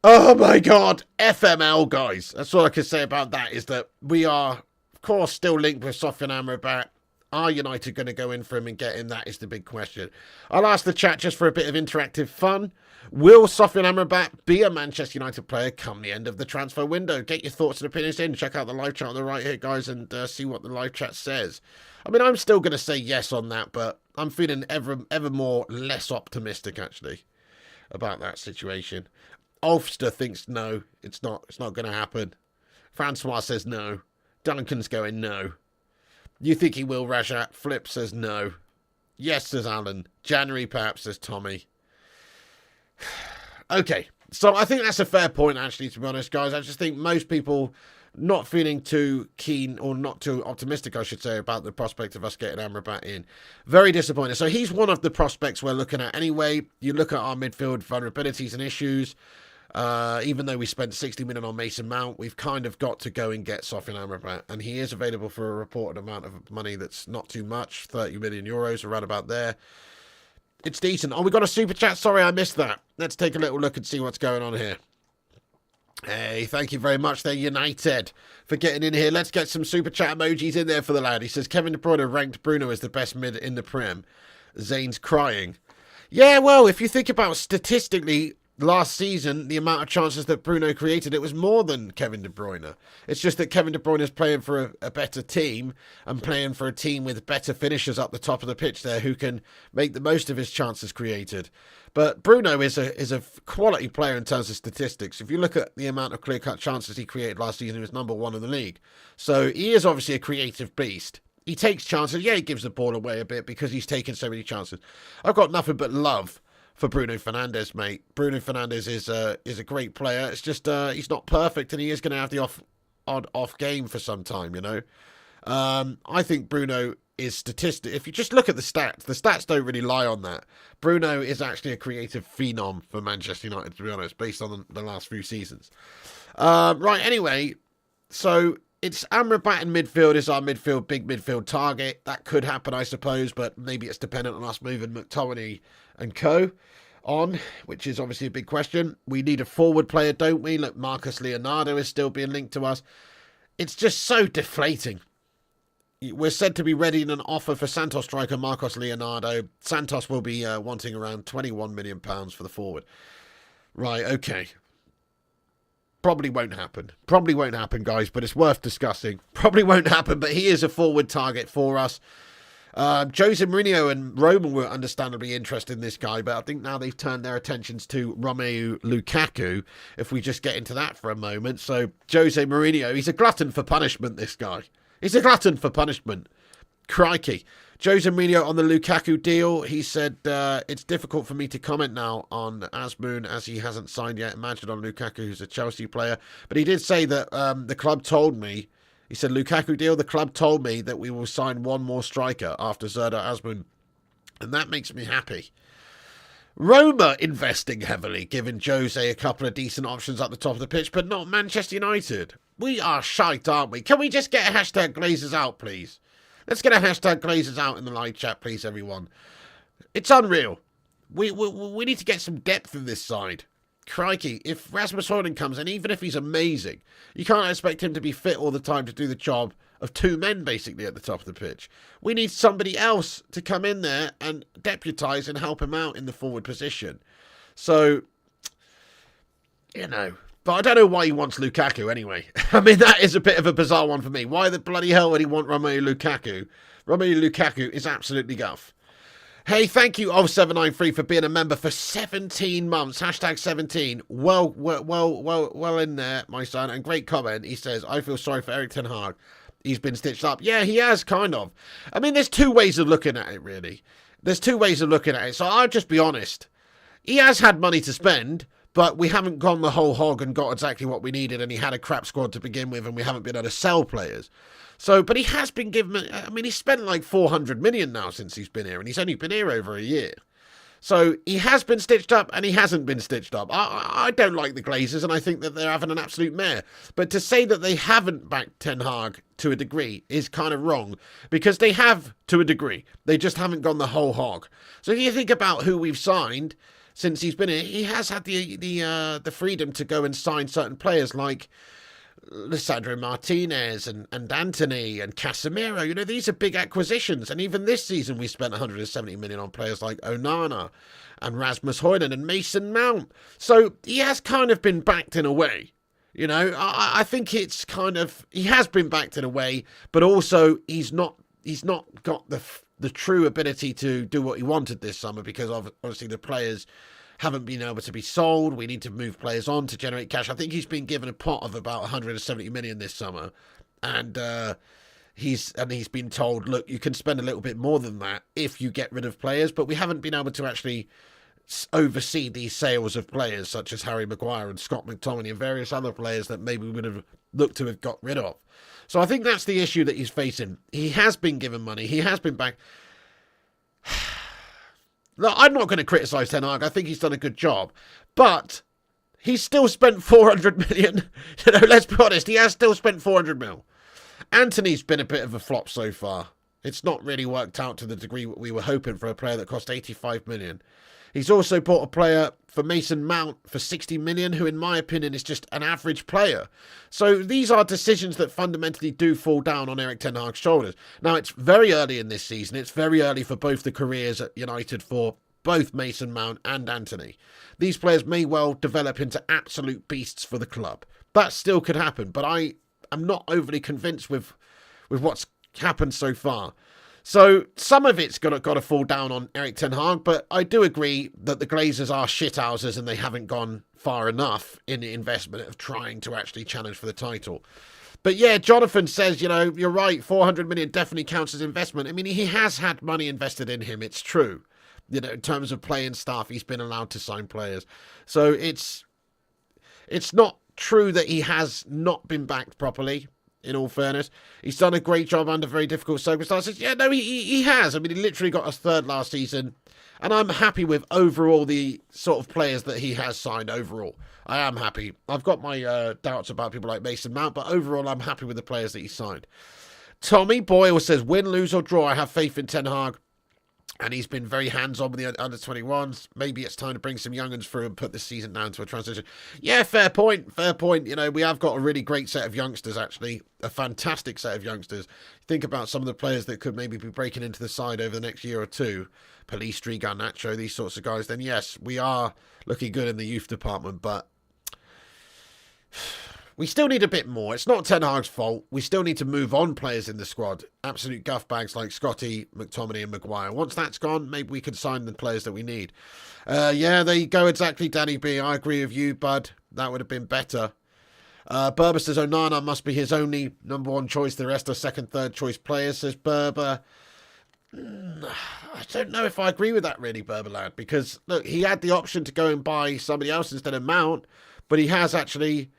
Oh my God, FML, guys. That's all I can say about that, is that we are, of course, still linked with Sofyan Amrabat. Are United going to go in for him and get him? That is the big question. I'll ask the chat just for a bit of interactive fun. Will Sofyan Amrabat be a Manchester United player come the end of the transfer window? Get your thoughts and opinions in. Check out the live chat on the right here, guys, and see what the live chat says. I mean, I'm still going to say yes on that, but I'm feeling ever more less optimistic, actually, about that situation. Ulster thinks no, it's not going to happen. Francois says no. Duncan's going no. You think he will, Rajat? Flip says no. Yes, says Alan. January, perhaps, says Tommy. Okay, so I think that's a fair point, actually, to be honest, guys. I just think most people not feeling too keen, or not too optimistic, I should say, about the prospect of us getting Amrabat in. Very disappointed. So he's one of the prospects we're looking at anyway. You look at our midfield vulnerabilities and issues. Even though we spent 60 million on Mason Mount, we've kind of got to go and get Sofyan Amrabat, and he is available for a reported amount of money that's not too much, 30 million euros, around about there. It's decent. Oh, we got a super chat. Sorry, I missed that. Let's take a little look and see what's going on here. Hey, thank you very much there, United, for getting in here. Let's get some super chat emojis in there for the lad. He says, Kevin De Bruyne ranked Bruno as the best mid in the Prem. Zane's crying. Yeah, well, if you think about statistically, last season, the amount of chances that Bruno created, it was more than Kevin De Bruyne. It's just that Kevin De Bruyne is playing for a better team, and playing for a team with better finishers up the top of the pitch there who can make the most of his chances created. But Bruno is a quality player in terms of statistics. If you look at the amount of clear-cut chances he created last season, he was #1 in the league. So he is obviously a creative beast. He takes chances. Yeah, he gives the ball away a bit because he's taken so many chances. I've got nothing but love for Bruno Fernandes, mate. Bruno Fernandes is a great player. It's just he's not perfect, and he is going to have the odd off game for some time, you know. I think Bruno is statistic. If you just look at the stats don't really lie on that. Bruno is actually a creative phenom for Manchester United, to be honest, based on the last few seasons. Right, anyway, so it's Amrabat in midfield is our big midfield target. That could happen, I suppose, but maybe it's dependent on us moving McTominay and co on, which is obviously a big question. We need a forward player, don't we? Look, Marcus Leonardo is still being linked to us. It's just so deflating. We're said to be ready in an offer for Santos striker Marcos Leonardo. Santos will be wanting around £21 million for the forward. Right, okay. Probably won't happen. Probably won't happen, guys, but it's worth discussing. Probably won't happen, but he is a forward target for us. Jose Mourinho and Roma were understandably interested in this guy, but I think now they've turned their attentions to Romelu Lukaku, if we just get into that for a moment. So, Jose Mourinho, he's a glutton for punishment, this guy. He's a glutton for punishment. Crikey. Jose Mourinho on the Lukaku deal, he said, it's difficult for me to comment now on Azmoun as he hasn't signed yet. Imagine on Lukaku, who's a Chelsea player. But he did say that the club told me, he said, Lukaku deal, the club told me that we will sign one more striker after Serdar Azmoun. And that makes me happy. Roma investing heavily, giving Jose a couple of decent options at the top of the pitch, but not Manchester United. We are shite, aren't we? Can we just get a hashtag Glazers out, please? Let's get a hashtag Glazers out in the live chat, please, everyone. It's unreal. We need to get some depth in this side. Crikey, if Rasmus Højlund comes in, even if he's amazing, you can't expect him to be fit all the time to do the job of two men, basically, at the top of the pitch. We need somebody else to come in there and deputise and help him out in the forward position. So, you know, but I don't know why he wants Lukaku anyway. I mean, that is a bit of a bizarre one for me. Why the bloody hell would he want Romelu Lukaku? Romelu Lukaku is absolutely guff. Hey, thank you, 0793, for being a member for 17 months. Hashtag 17. Well in there, my son. And great comment. He says, I feel sorry for Erik ten Hag. He's been stitched up. Yeah, he has, kind of. I mean, there's two ways of looking at it, really. There's two ways of looking at it. So I'll just be honest. He has had money to spend, but we haven't gone the whole hog and got exactly what we needed, and he had a crap squad to begin with, and we haven't been able to sell players. So, but he has been given, I mean, he's spent like 400 million now since he's been here, and he's only been here over a year. So he has been stitched up, and he hasn't been stitched up. I don't like the Glazers, and I think that they're having an absolute mare. But to say that they haven't backed Ten Hag to a degree is kind of wrong, because they have to a degree. They just haven't gone the whole hog. So if you think about who we've signed since he's been here, he has had the freedom to go and sign certain players like Lisandro Martinez and Antony and Casemiro. You know, these are big acquisitions, and even this season we spent 170 million on players like Onana and Rasmus Højlund and Mason Mount. So he has kind of been backed in a way. You know, I think it's kind of, he has been backed in a way, but also he's not got the true ability to do what he wanted this summer, because obviously the players haven't been able to be sold. We need to move players on to generate cash. I think he's been given a pot of about 170 million this summer, and he's been told, look, you can spend a little bit more than that if you get rid of players, but we haven't been able to actually oversee these sales of players such as Harry Maguire and Scott McTominay and various other players that maybe we would have looked to have got rid of. So I think that's the issue that he's facing. He has been given money. He has been back. Look, I'm not going to criticise Ten Hag. I think he's done a good job. But he's still spent 400 million. Let's be honest. He has still spent 400 mil. Anthony's been a bit of a flop so far. It's not really worked out to the degree we were hoping for a player that cost 85 million. He's also bought a player for Mason Mount for 60 million, who in my opinion is just an average player. So these are decisions that fundamentally do fall down on Erik Ten Hag's shoulders. Now, it's very early in this season. It's very early for both the careers at United for both Mason Mount and Anthony. These players may well develop into absolute beasts for the club. That still could happen, but I am not overly convinced with what's happened so far. So some of it's got to fall down on Erik Ten Hag, but I do agree that the Glazers are shithouses and they haven't gone far enough in the investment of trying to actually challenge for the title. But yeah, Jonathan says, you're right, 400 million definitely counts as investment. I mean, he has had money invested in him, it's true. In terms of playing staff, he's been allowed to sign players. So it's not true that he has not been backed properly. In all fairness, he's done a great job under very difficult circumstances. Yeah, no, he has. I mean, he literally got us third last season. And I'm happy with overall the sort of players that he has signed overall. I am happy. I've got my doubts about people like Mason Mount, but overall I'm happy with the players that he signed. Tommy Boyle says, win, lose or draw, I have faith in Ten Hag. And he's been very hands-on with the under-21s. Maybe it's time to bring some young'uns through and put this season down to a transition. Yeah, fair point. Fair point. We have got a really great set of youngsters, actually. A fantastic set of youngsters. Think about some of the players that could maybe be breaking into the side over the next year or two. Pellistri, Garnacho, these sorts of guys. Then, yes, we are looking good in the youth department, but we still need a bit more. It's not Ten Hag's fault. We still need to move on players in the squad. Absolute guff bags like Scotty, McTominay and Maguire. Once that's gone, maybe we can sign the players that we need. Yeah, there you go exactly, Danny B. I agree with you, bud. That would have been better. Berber says Onana must be his only number one choice. The rest are second, third choice players, says Berber. I don't know if I agree with that really, Berber lad. Because, look, he had the option to go and buy somebody else instead of Mount. But he has actually...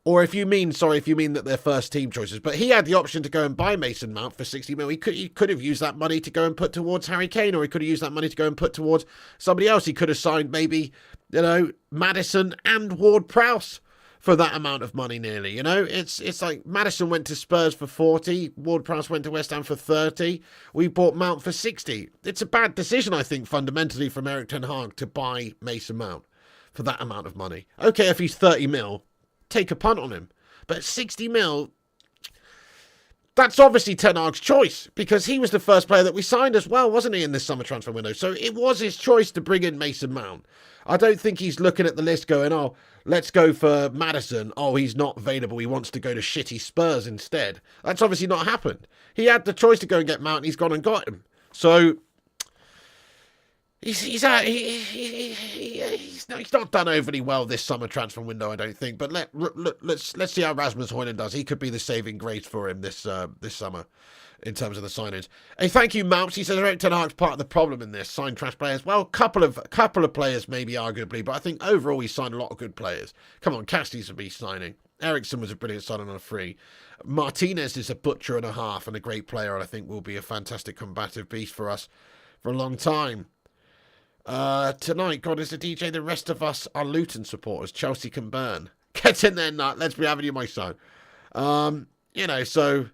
Or if you mean that they're first team choices. But he had the option to go and buy Mason Mount for 60 mil. He could have used that money to go and put towards Harry Kane, or he could have used that money to go and put towards somebody else. He could have signed maybe, Maddison and Ward-Prowse for that amount of money nearly. It's like Maddison went to Spurs for 40. Ward-Prowse went to West Ham for 30. We bought Mount for 60. It's a bad decision, I think, fundamentally from Erik Ten Hag to buy Mason Mount for that amount of money. Okay, if he's 30 mil... take a punt on him, but 60 mil, that's obviously Ten Hag's choice, because he was the first player that we signed as well, wasn't he, in this summer transfer window? So it was his choice to bring in Mason Mount. I don't think he's looking at the list going, oh, let's go for Maddison. Oh, he's not available. He wants to go to shitty Spurs instead. That's obviously not happened. He had the choice to go and get Mount, and he's gone and got him. So He's not done overly well this summer transfer window, I don't think. But let's see how Rasmus Højlund does. He could be the saving grace for him this summer in terms of the signings. Hey, thank you, Mounts. He says Erik Ten Hag's part of the problem in this. Sign trash players. Well, couple of players maybe arguably, but I think overall he signed a lot of good players. Come on, Cassidy's a beast signing. Ericsson was a brilliant signing on a free. Martinez is a butcher and a half and a great player, and I think will be a fantastic combative beast for us for a long time. Tonight, God is the DJ. The rest of us are Luton supporters. Chelsea can burn. Get in there, nut. Let's be having you, my son. So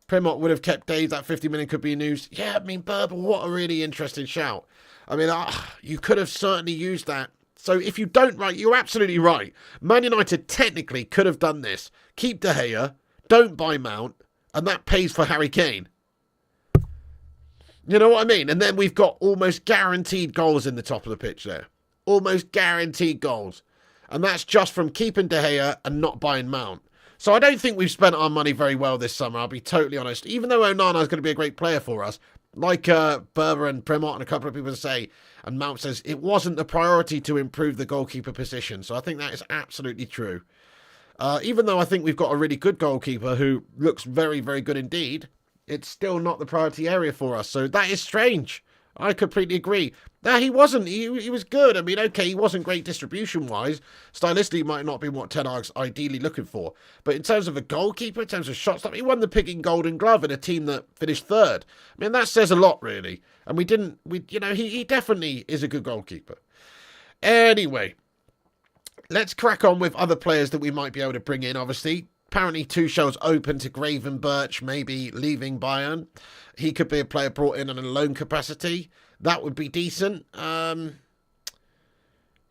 Primot would have kept Dave. That 50 million could be news. Yeah, I mean, Berber, what a really interesting shout. I mean, you could have certainly used that. So if you don't, right, you're absolutely right. Man United technically could have done this. Keep De Gea, don't buy Mount, and that pays for Harry Kane. You know what I mean? And then we've got almost guaranteed goals in the top of the pitch there. Almost guaranteed goals. And that's just from keeping De Gea and not buying Mount. So I don't think we've spent our money very well this summer, I'll be totally honest. Even though Onana is going to be a great player for us, like Berber and Primot and a couple of people say, and Mount says, it wasn't the priority to improve the goalkeeper position. So I think that is absolutely true. Even though I think we've got a really good goalkeeper who looks very, very good indeed, it's still not the priority area for us. So that is strange. I completely agree. No, he wasn't. He was good. I mean, okay, he wasn't great distribution-wise. Stylistically, might not be what Ten Hag's ideally looking for. But in terms of a goalkeeper, in terms of shot stop, he won the Picking Golden Glove in a team that finished third. I mean, that says a lot, really. And he definitely is a good goalkeeper. Anyway, let's crack on with other players that we might be able to bring in, obviously. Apparently, Tuchel's open to Gravenberch maybe leaving Bayern. He could be a player brought in on a loan capacity. That would be decent. That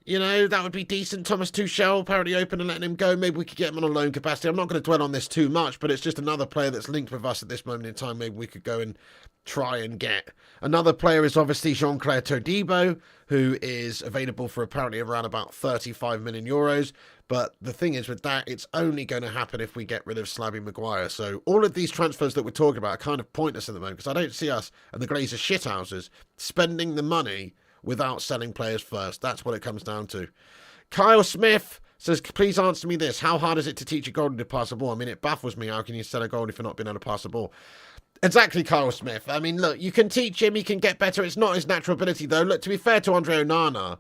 would be decent. Thomas Tuchel apparently open and letting him go. Maybe we could get him on a loan capacity. I'm not going to dwell on this too much, but it's just another player that's linked with us at this moment in time. Maybe we could go and try and get. Another player is obviously Jean-Claire Todibo, who is available for apparently around about 35 million euros. But the thing is with that, it's only going to happen if we get rid of Slabby Maguire. So all of these transfers that we're talking about are kind of pointless at the moment because I don't see us and the Glazer shithouses spending the money without selling players first. That's what it comes down to. Kyle Smith says, please answer me this. How hard is it to teach a goalie to pass a ball? I mean, it baffles me. How can you sell a goalie for not being able to pass a ball? Exactly, Kyle Smith. I mean, look, you can teach him. He can get better. It's not his natural ability, though. Look, to be fair to Andre Onana,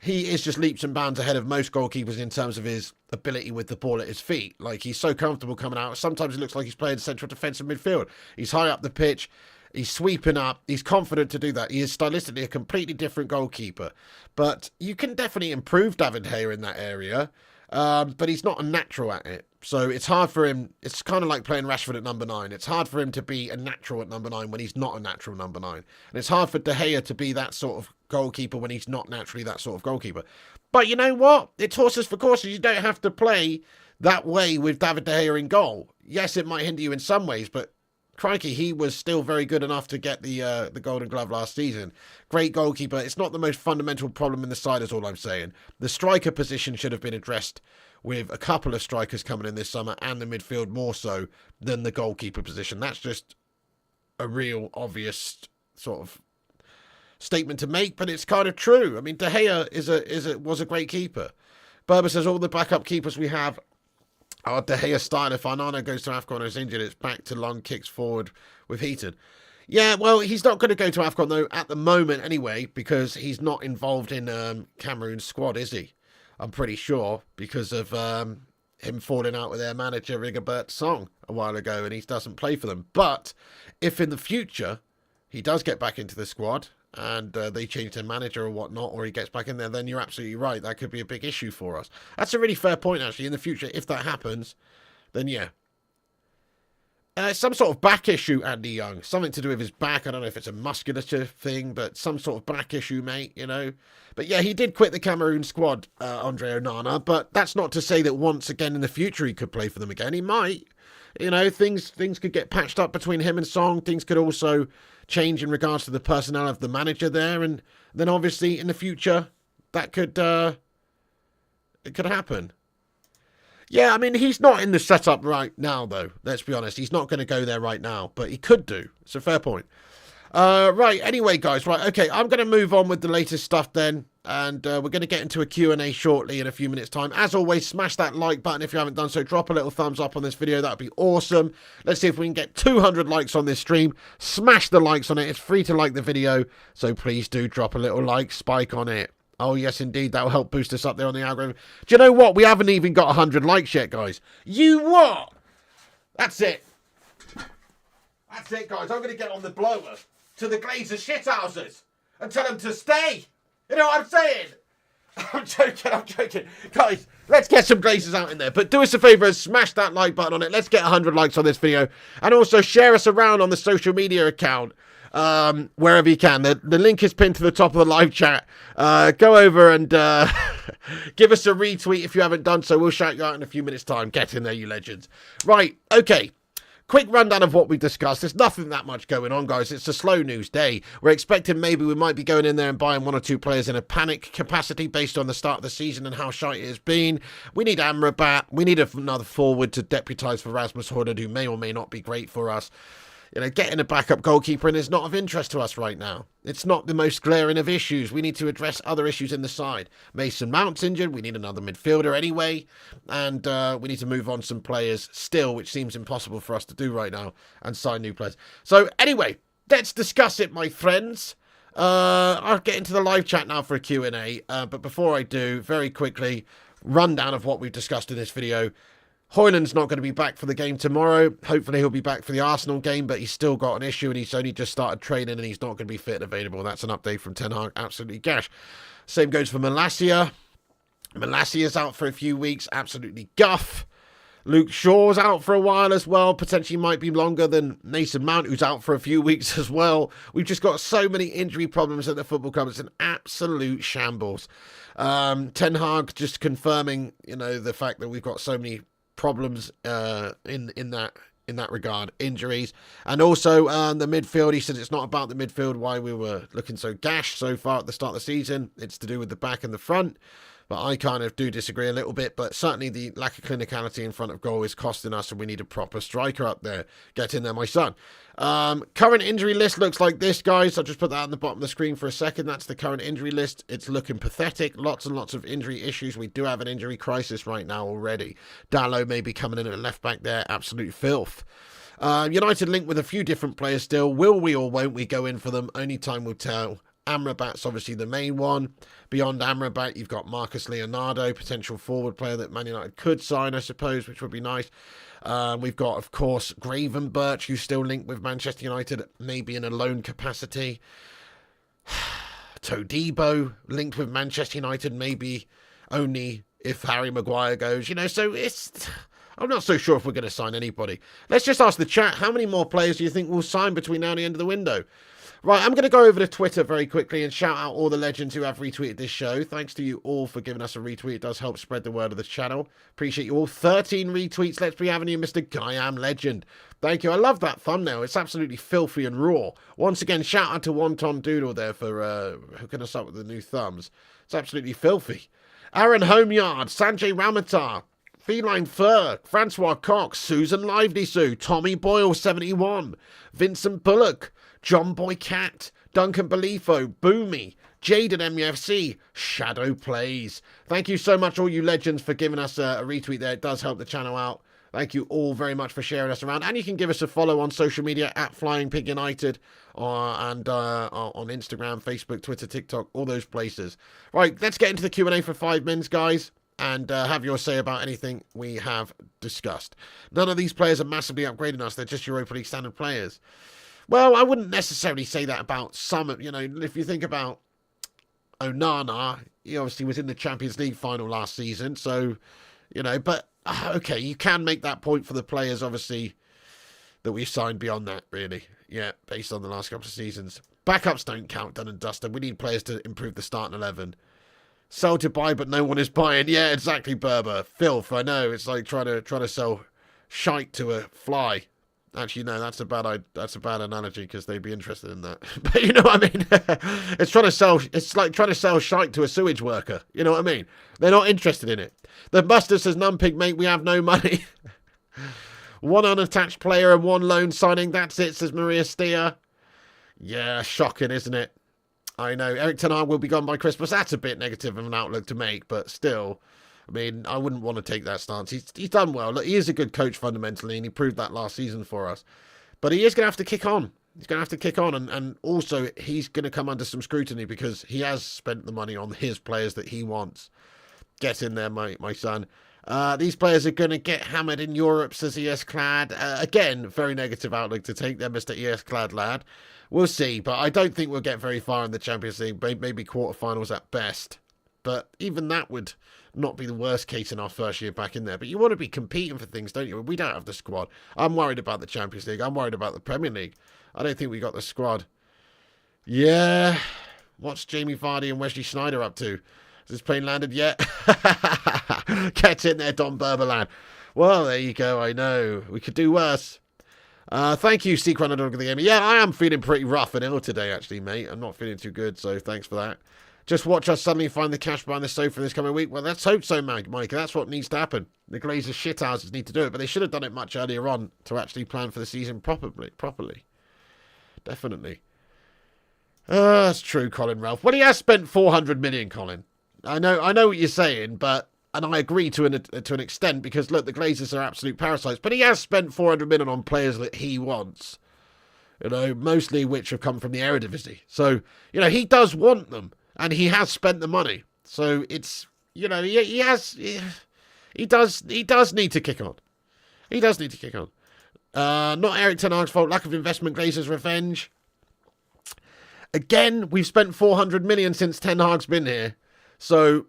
he is just leaps and bounds ahead of most goalkeepers in terms of his ability with the ball at his feet. Like, he's so comfortable coming out. Sometimes it looks like he's playing central defensive midfield. He's high up the pitch. He's sweeping up. He's confident to do that. He is stylistically a completely different goalkeeper. But you can definitely improve David de Gea in that area. But he's not a natural at it. So it's hard for him. It's kind of like playing Rashford at number 9. It's hard for him to be a natural at number 9 when he's not a natural number 9. And it's hard for De Gea to be that sort of goalkeeper when he's not naturally that sort of goalkeeper. But you know what? It's horses for courses. You don't have to play that way with David De Gea in goal. Yes, it might hinder you in some ways, but crikey, he was still very good enough to get the Golden Glove last season. Great goalkeeper. It's not the most fundamental problem in the side, is all I'm saying. The striker position should have been addressed with a couple of strikers coming in this summer and the midfield more so than the goalkeeper position. That's just a real obvious sort of statement to make, but it's kind of true. I mean, De Gea was a great keeper. Berber says all the backup keepers we have are De Gea style. If Onana goes to AFCON and is injured, it's back to long kicks forward with Heaton. Yeah, well, he's not going to go to AFCON, though, at the moment anyway, because he's not involved in Cameroon's squad, is he? I'm pretty sure, because of him falling out with their manager, Rigobert Song, a while ago, and he doesn't play for them. But if in the future he does get back into the squad and they change their manager or whatnot, or he gets back in there, then you're absolutely right. That could be a big issue for us. That's a really fair point, actually. In the future, if that happens, then yeah. Some sort of back issue, Andy Young. Something to do with his back. I don't know if it's a musculature thing, but some sort of back issue, mate, you know. But yeah, he did quit the Cameroon squad, Andre Onana. But that's not to say that once again in the future he could play for them again. He might. You know, things could get patched up between him and Song. Things could also change in regards to the personnel of the manager there. And then obviously in the future, that could it could happen. Yeah, I mean, he's not in the setup right now, though. Let's be honest. He's not going to go there right now, but he could do. It's a fair point. Right, anyway, guys. Right, okay, I'm going to move on with the latest stuff then, and we're going to get into a Q&A shortly in a few minutes' time. As always, smash that like button if you haven't done so. Drop a little thumbs up on this video. That would be awesome. Let's see if we can get 200 likes on this stream. Smash the likes on it. It's free to like the video, so please do drop a little like spike on it. Oh, yes, indeed. That will help boost us up there on the algorithm. Do you know what? We haven't even got 100 likes yet, guys. You what? That's it. That's it, guys. I'm going to get on the blower to the Glazer shithouses and tell them to stay. You know what I'm saying? I'm joking. Guys, let's get some Glazers out in there. But do us a favour and smash that like button on it. Let's get 100 likes on this video. And also share us around on the social media account. Wherever you can. The link is pinned to the top of the live chat. Go over and give us a retweet if you haven't done so. We'll shout you out in a few minutes' time. Get in there, you legends. Right, okay. Quick rundown of what we discussed. There's nothing that much going on, guys. It's a slow news day. We're expecting maybe we might be going in there and buying 1 or 2 players in a panic capacity based on the start of the season and how shite it has been. We need Amrabat. We need another forward to deputise for Rasmus HOJLUND, who may or may not be great for us. You know, getting a backup goalkeeper in is not of interest to us right now. It's not the most glaring of issues. We need to address other issues in the side. Mason Mount's injured. We need another midfielder anyway. And we need to move on some players still, which seems impossible for us to do right now, and sign new players. So anyway, let's discuss it, my friends. I'll get into the live chat now for a Q&A. But before I do, very quickly, rundown of what we've discussed in this video. HOJLUND's not going to be back for the game tomorrow. Hopefully he'll be back for the Arsenal game, but he's still got an issue and he's only just started training and he's not going to be fit and available. That's an update from Ten Hag. Absolutely gash. Same goes for Malacia. Malacia's out for a few weeks. Absolutely guff. Luke Shaw's out for a while as well. Potentially might be longer than Mason Mount, who's out for a few weeks as well. We've just got so many injury problems at the football club. It's an absolute shambles. Ten Hag just confirming, you know, the fact that we've got so many problems in that regard, injuries, and also the midfield. He said it's not about the midfield why we were looking so gash so far at the start of the season. It's to do with the back and the front. But I kind of do disagree a little bit. But certainly the lack of clinicality in front of goal is costing us, and we need a proper striker up there. Get in there, my son. Current injury list looks like this, guys. I'll just put that on the bottom of the screen for a second. That's the current injury list. It's looking pathetic. Lots and lots of injury issues. We do have an injury crisis right now already. Dalot may be coming in at left back there. Absolute filth. United linked with a few different players still. Will we or won't we go in for them? Only time will tell. Amrabat's obviously the main one. Beyond Amrabat, you've got Marcus Leonardo, potential forward player that Man United could sign, I suppose, which would be nice. We've got, of course, Gravenberch, who's still linked with Manchester United, maybe in a loan capacity. Todibo, linked with Manchester United, maybe only if Harry Maguire goes. You know, so I'm not so sure if we're going to sign anybody. Let's just ask the chat, how many more players do you think will sign between now and the end of the window? Right, I'm going to go over to Twitter very quickly and shout out all the legends who have retweeted this show. Thanks to you all for giving us a retweet. It does help spread the word of the channel. Appreciate you all. 13 retweets. Let's be having you, Mr. Guyam Legend. Thank you. I love that thumbnail. It's absolutely filthy and raw. Once again, shout out to Wonton Doodle there for hooking us up with the new thumbs. It's absolutely filthy. Aaron Homeyard, Sanjay Ramatar, Feline Fur, Francois Cox, Susan Lively Sue, Tommy Boyle 71, Vincent Bullock, John Boy Cat, Duncan Belifo, Boomy, Jaden MUFC, Shadow Plays. Thank you so much, all you legends, for giving us a retweet there. It does help the channel out. Thank you all very much for sharing us around. And you can give us a follow on social media at Flying Pig United and on Instagram, Facebook, Twitter, TikTok, all those places. Right, let's get into the Q&A for 5 minutes, guys, and have your say about anything we have discussed. None of these players are massively upgrading us. They're just Europa League standard players. Well, I wouldn't necessarily say that about some, you know, if you think about Onana, he obviously was in the Champions League final last season, so, you know, but, okay, you can make that point for the players, obviously, that we've signed beyond that, really, yeah, based on the last couple of seasons. Backups don't count, done and dusted. We need players to improve the starting 11. Sell to buy, but no one is buying. Yeah, exactly, Berber. Filth, I know, it's like trying to sell shite to a fly. Actually, no, that's a bad analogy because they'd be interested in that. But you know what I mean? It's like trying to sell shite to a sewage worker. You know what I mean? They're not interested in it. The Buster says, Numpig, mate, we have no money. One unattached player and one loan signing. That's it, says Maria Steer. Yeah, shocking, isn't it? I know. Eric Ten Hag will be gone by Christmas. That's a bit negative of an outlook to make, but still, I mean, I wouldn't want to take that stance. He's done well. Look, he is a good coach fundamentally, and he proved that last season for us. But he is going to have to kick on. He's going to have to kick on, and also he's going to come under some scrutiny because he has spent the money on his players that he wants. Get in there, my son. These players are going to get hammered in Europe, says ES Clad. Again, very negative outlook to take there, Mr. ES Clad lad. We'll see, but I don't think we'll get very far in the Champions League. Maybe quarterfinals at best. But even that would not be the worst case in our first year back in there. But you want to be competing for things, don't you? We don't have the squad. I'm worried about the Champions League. I'm worried about the Premier League. I don't think we got the squad. Yeah. What's Jamie Vardy and Wesley Sneijder up to? Has this plane landed yet? Get in there, Don Berberland. Well, there you go. I know. We could do worse. Thank you, Sequan of the Game. Yeah, I am feeling pretty rough and ill today, actually, mate. I'm not feeling too good, so thanks for that. Just watch us suddenly find the cash behind the sofa this coming week. Well, let's hope so, Mike. That's what needs to happen. The Glazer shithouses need to do it, but they should have done it much earlier on to actually plan for the season properly. Definitely. That's true, Colin Ralph. Well, he has spent 400 million, Colin. I know what you're saying, and I agree to an extent, because look, the Glazers are absolute parasites, but he has spent 400 million on players that he wants. You know, mostly which have come from the Eredivisie. So, you know, he does want them, and he has spent the money. So it's, you know, he does need to kick on. He does need to kick on. Not Erik Ten Hag's fault. Lack of investment, Glazer's revenge. Again, we've spent 400 million since Ten Hag's been here. So,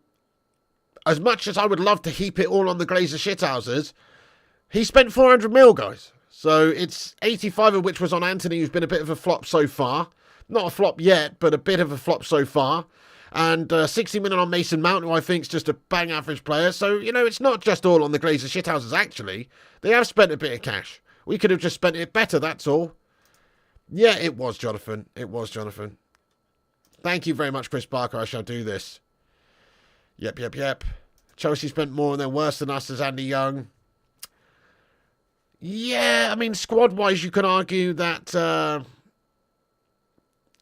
as much as I would love to heap it all on the Glazer shithouses, he spent 400 mil, guys. So it's 85 of which was on Anthony, who's been a bit of a flop so far. Not a flop yet, but a bit of a flop so far. And 60 million on Mason Mount, who I think is just a bang average player. So, you know, it's not just all on the Glazer shithouses, actually. They have spent a bit of cash. We could have just spent it better, that's all. Yeah, it was, Jonathan. It was, Jonathan. Thank you very much, Chris Barker. I shall do this. Yep. Chelsea spent more and they're worse than us, as Andy Young. Yeah, I mean, squad-wise, you can argue that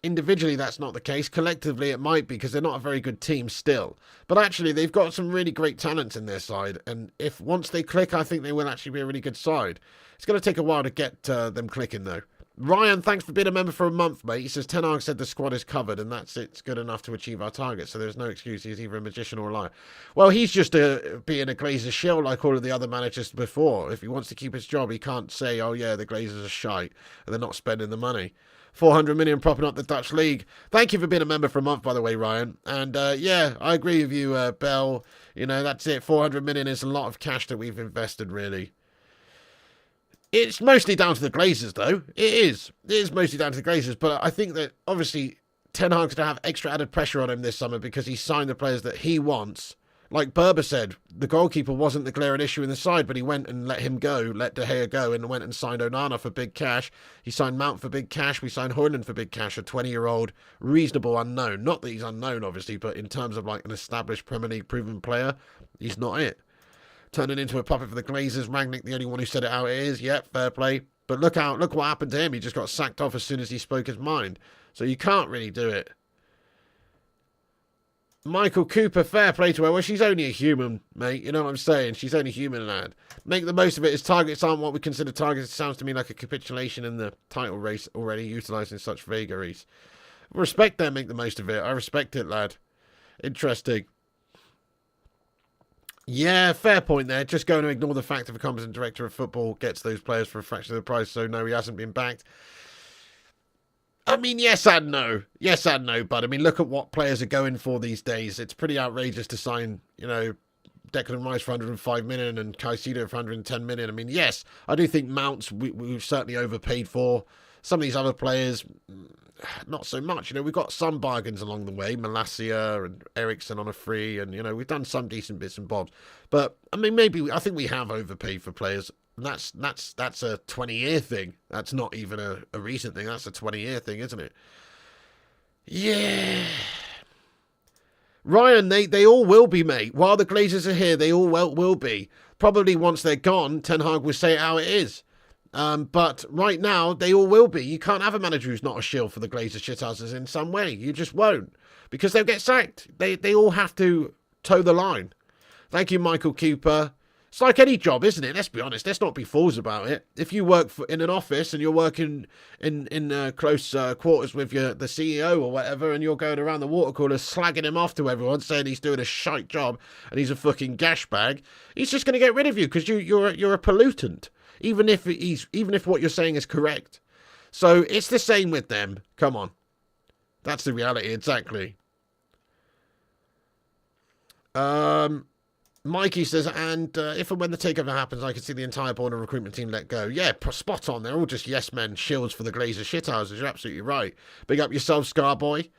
individually that's not the case. Collectively, it might be, because they're not a very good team still. But actually, they've got some really great talents in their side. And if once they click, I think they will actually be a really good side. It's going to take a while to get them clicking, though. Ryan, thanks for being a member for a month, mate. He says, Ten Hag said the squad is covered, and that's it's good enough to achieve our target, so there's no excuse. He's either a magician or a liar. Well, he's just being a Glazer shill like all of the other managers before. If he wants to keep his job, he can't say, oh, yeah, the Glazers are shite, and they're not spending the money. 400 million propping up the Dutch league. Thank you for being a member for a month, by the way, Ryan. And, yeah, I agree with you, Bell. You know, that's it. 400 million is a lot of cash that we've invested, really. It's mostly down to the Glazers, though. It is. It is mostly down to the Glazers. But I think that, obviously, Ten Hag's going to have extra added pressure on him this summer because he signed the players that he wants. Like Berber said, the goalkeeper wasn't the glaring issue in the side, but he went and let him go, let De Gea go, and went and signed Onana for big cash. He signed Mount for big cash. We signed HOJLUND for big cash, a 20-year-old, reasonable unknown. Not that he's unknown, obviously, but in terms of, like, an established Premier League proven player, he's not it. Turning into a puppet for the Glazers. Rangnick, the only one who said it how it is. Yep, fair play. But look what happened to him. He just got sacked off as soon as he spoke his mind. So you can't really do it. Michael Cooper, fair play to her. Well, she's only a human, mate. You know what I'm saying? She's only human, lad. Make the most of it. His targets aren't what we consider targets. It sounds to me like a capitulation in the title race already, utilising such vagaries. Respect them, make the most of it. I respect it, lad. Interesting. Yeah, fair point there. Just going to ignore the fact if a competent director of football gets those players for a fraction of the price, so no, he hasn't been backed. I mean, yes and no. Yes and no, but I mean, look at what players are going for these days. It's pretty outrageous to sign, you know, Declan Rice for 105 million and Caicedo for 110 million. I mean, yes, I do think Mounts we've certainly overpaid for. Some of these other players, not so much. You know, we've got some bargains along the way. Malacia and Ericsson on a free, and, you know, we've done some decent bits and bobs. But, I mean, I think we have overpaid for players. And that's a 20-year thing. That's not even a recent thing. That's a 20-year thing, isn't it? Yeah. Ryan, they all will be, mate. While the Glazers are here, they all will be. Probably once they're gone, Ten Hag will say it how it is. But right now, they all will be. You can't have a manager who's not a shield for the Glazer shithouses in some way. You just won't. Because they'll get sacked. They all have to toe the line. Thank you, Michael Cooper. It's like any job, isn't it? Let's be honest. Let's not be fools about it. If you work in an office and you're working in close quarters with the CEO or whatever, and you're going around the water cooler slagging him off to everyone, saying he's doing a shite job and he's a fucking gash bag, he's just going to get rid of you because you're a pollutant. Even if what you're saying is correct. So it's the same with them. Come on. That's the reality, exactly. Mikey says, and if and when the takeover happens, I can see the entire board and recruitment team let go. Yeah, spot on. They're all just yes men, shields for the Glazer shithouses. You're absolutely right. Big up yourself, Scarboy.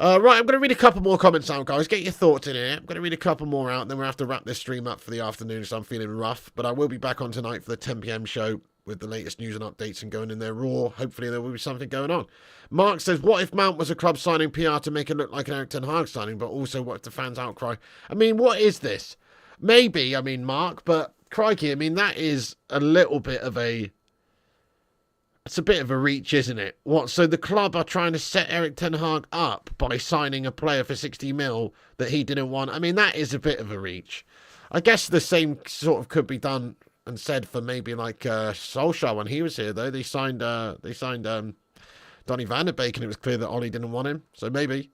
Right, I'm going to read a couple more comments out, guys. Get your thoughts in here. I'm going to read a couple more out, and then we'll have to wrap this stream up for the afternoon, so I'm feeling rough. But I will be back on tonight for the 10 PM show. with the latest news and updates and going in there raw. Hopefully there will be something going on. Mark says, what if Mount was a club signing PR to make it look like an Erik ten Hag signing, but also what if the fans outcry? I mean, what is this? Maybe, I mean, Mark, but crikey, I mean, that is a little bit of a... It's a bit of a reach, isn't it? What? So the club are trying to set Erik ten Hag up by signing a player for 60 mil that he didn't want. I mean, that is a bit of a reach. I guess the same sort of could be done and said for maybe like Solskjaer when he was here, though. They signed Donny van de Beek, and it was clear that Ollie didn't want him. So maybe.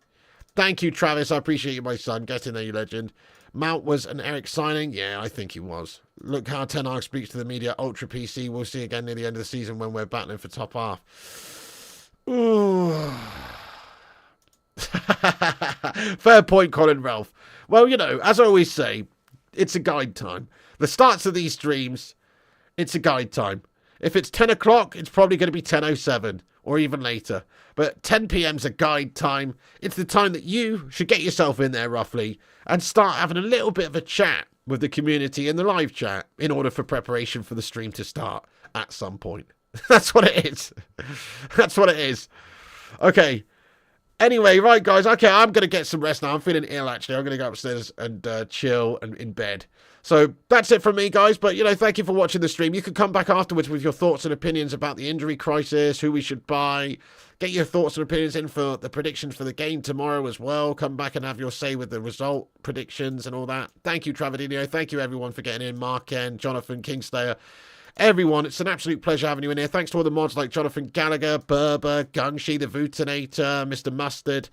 Thank you, Travis. I appreciate you, my son. Get in there, you legend. Mount was an Erik signing? Yeah, I think he was. Look how Ten Hag speaks to the media. Ultra PC. We'll see again near the end of the season when we're battling for top half. Ooh. Fair point, Colin Ralph. Well, you know, as I always say, it's a guide time. The starts of these streams, it's a guide time. If it's 10 o'clock, it's probably going to be 10:07 or even later. But 10 p.m.'s a guide time. It's the time that you should get yourself in there roughly and start having a little bit of a chat with the community in the live chat in order for preparation for the stream to start at some point. That's what it is. That's what it is. Okay. Anyway, right, guys. Okay, I'm going to get some rest now. I'm feeling ill, actually. I'm going to go upstairs and chill and in bed. So that's it from me, guys. But, you know, thank you for watching the stream. You can come back afterwards with your thoughts and opinions about the injury crisis, who we should buy. Get your thoughts and opinions in for the predictions for the game tomorrow as well. Come back and have your say with the result predictions and all that. Thank you, Travadinho. Thank you, everyone, for getting in. Mark N, Jonathan, Kingslayer. Everyone, it's an absolute pleasure having you in here. Thanks to all the mods like Jonathan Gallagher, Berber, Gungshi, the Vutinator, Mr. Mustard,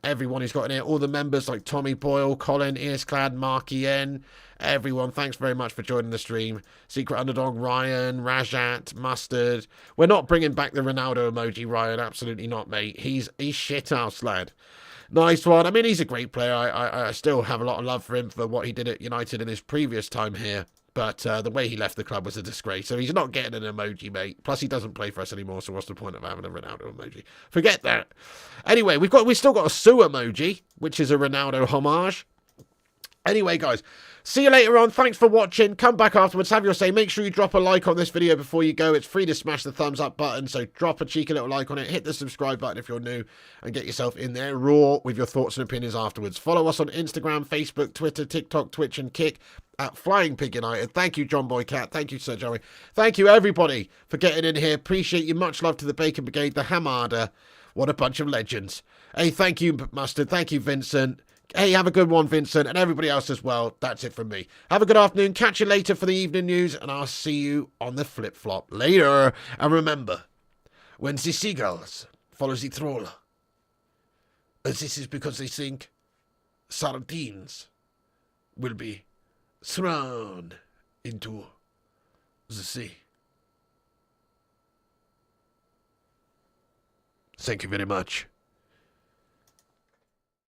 everyone who's got in here, all the members like Tommy Boyle, Colin, Earsclad, Marky N, everyone, thanks very much for joining the stream. Secret Underdog, Ryan, Rajat, Mustard. We're not bringing back the Ronaldo emoji, Ryan, absolutely not, mate. He's shithouse, lad. Nice one. I mean, he's a great player. I still have a lot of love for him for what he did at United in his previous time here. But the way he left the club was a disgrace. So he's not getting an emoji, mate. Plus, he doesn't play for us anymore. So what's the point of having a Ronaldo emoji? Forget that. Anyway, we've still got a Sue emoji, which is a Ronaldo homage. Anyway, guys, see you later on. Thanks for watching. Come back afterwards. Have your say. Make sure you drop a like on this video before you go. It's free to smash the thumbs up button. So drop a cheeky little like on it. Hit the subscribe button if you're new. And get yourself in there raw with your thoughts and opinions afterwards. Follow us on Instagram, Facebook, Twitter, TikTok, Twitch, and Kick at Flying Pig United. Thank you, John Boy Cat. Thank you, Sir Joey. Thank you, everybody, for getting in here. Appreciate you. Much love to the Bacon Brigade, the Hamada. What a bunch of legends. Hey, thank you, Mustard. Thank you, Vincent. Hey, have a good one, Vincent, and everybody else as well. That's it from me. Have a good afternoon. Catch you later for the evening news, and I'll see you on the flip-flop later. And remember, when the seagulls follow the troll, this is because they think sardines will be thrown into the sea. Thank you very much.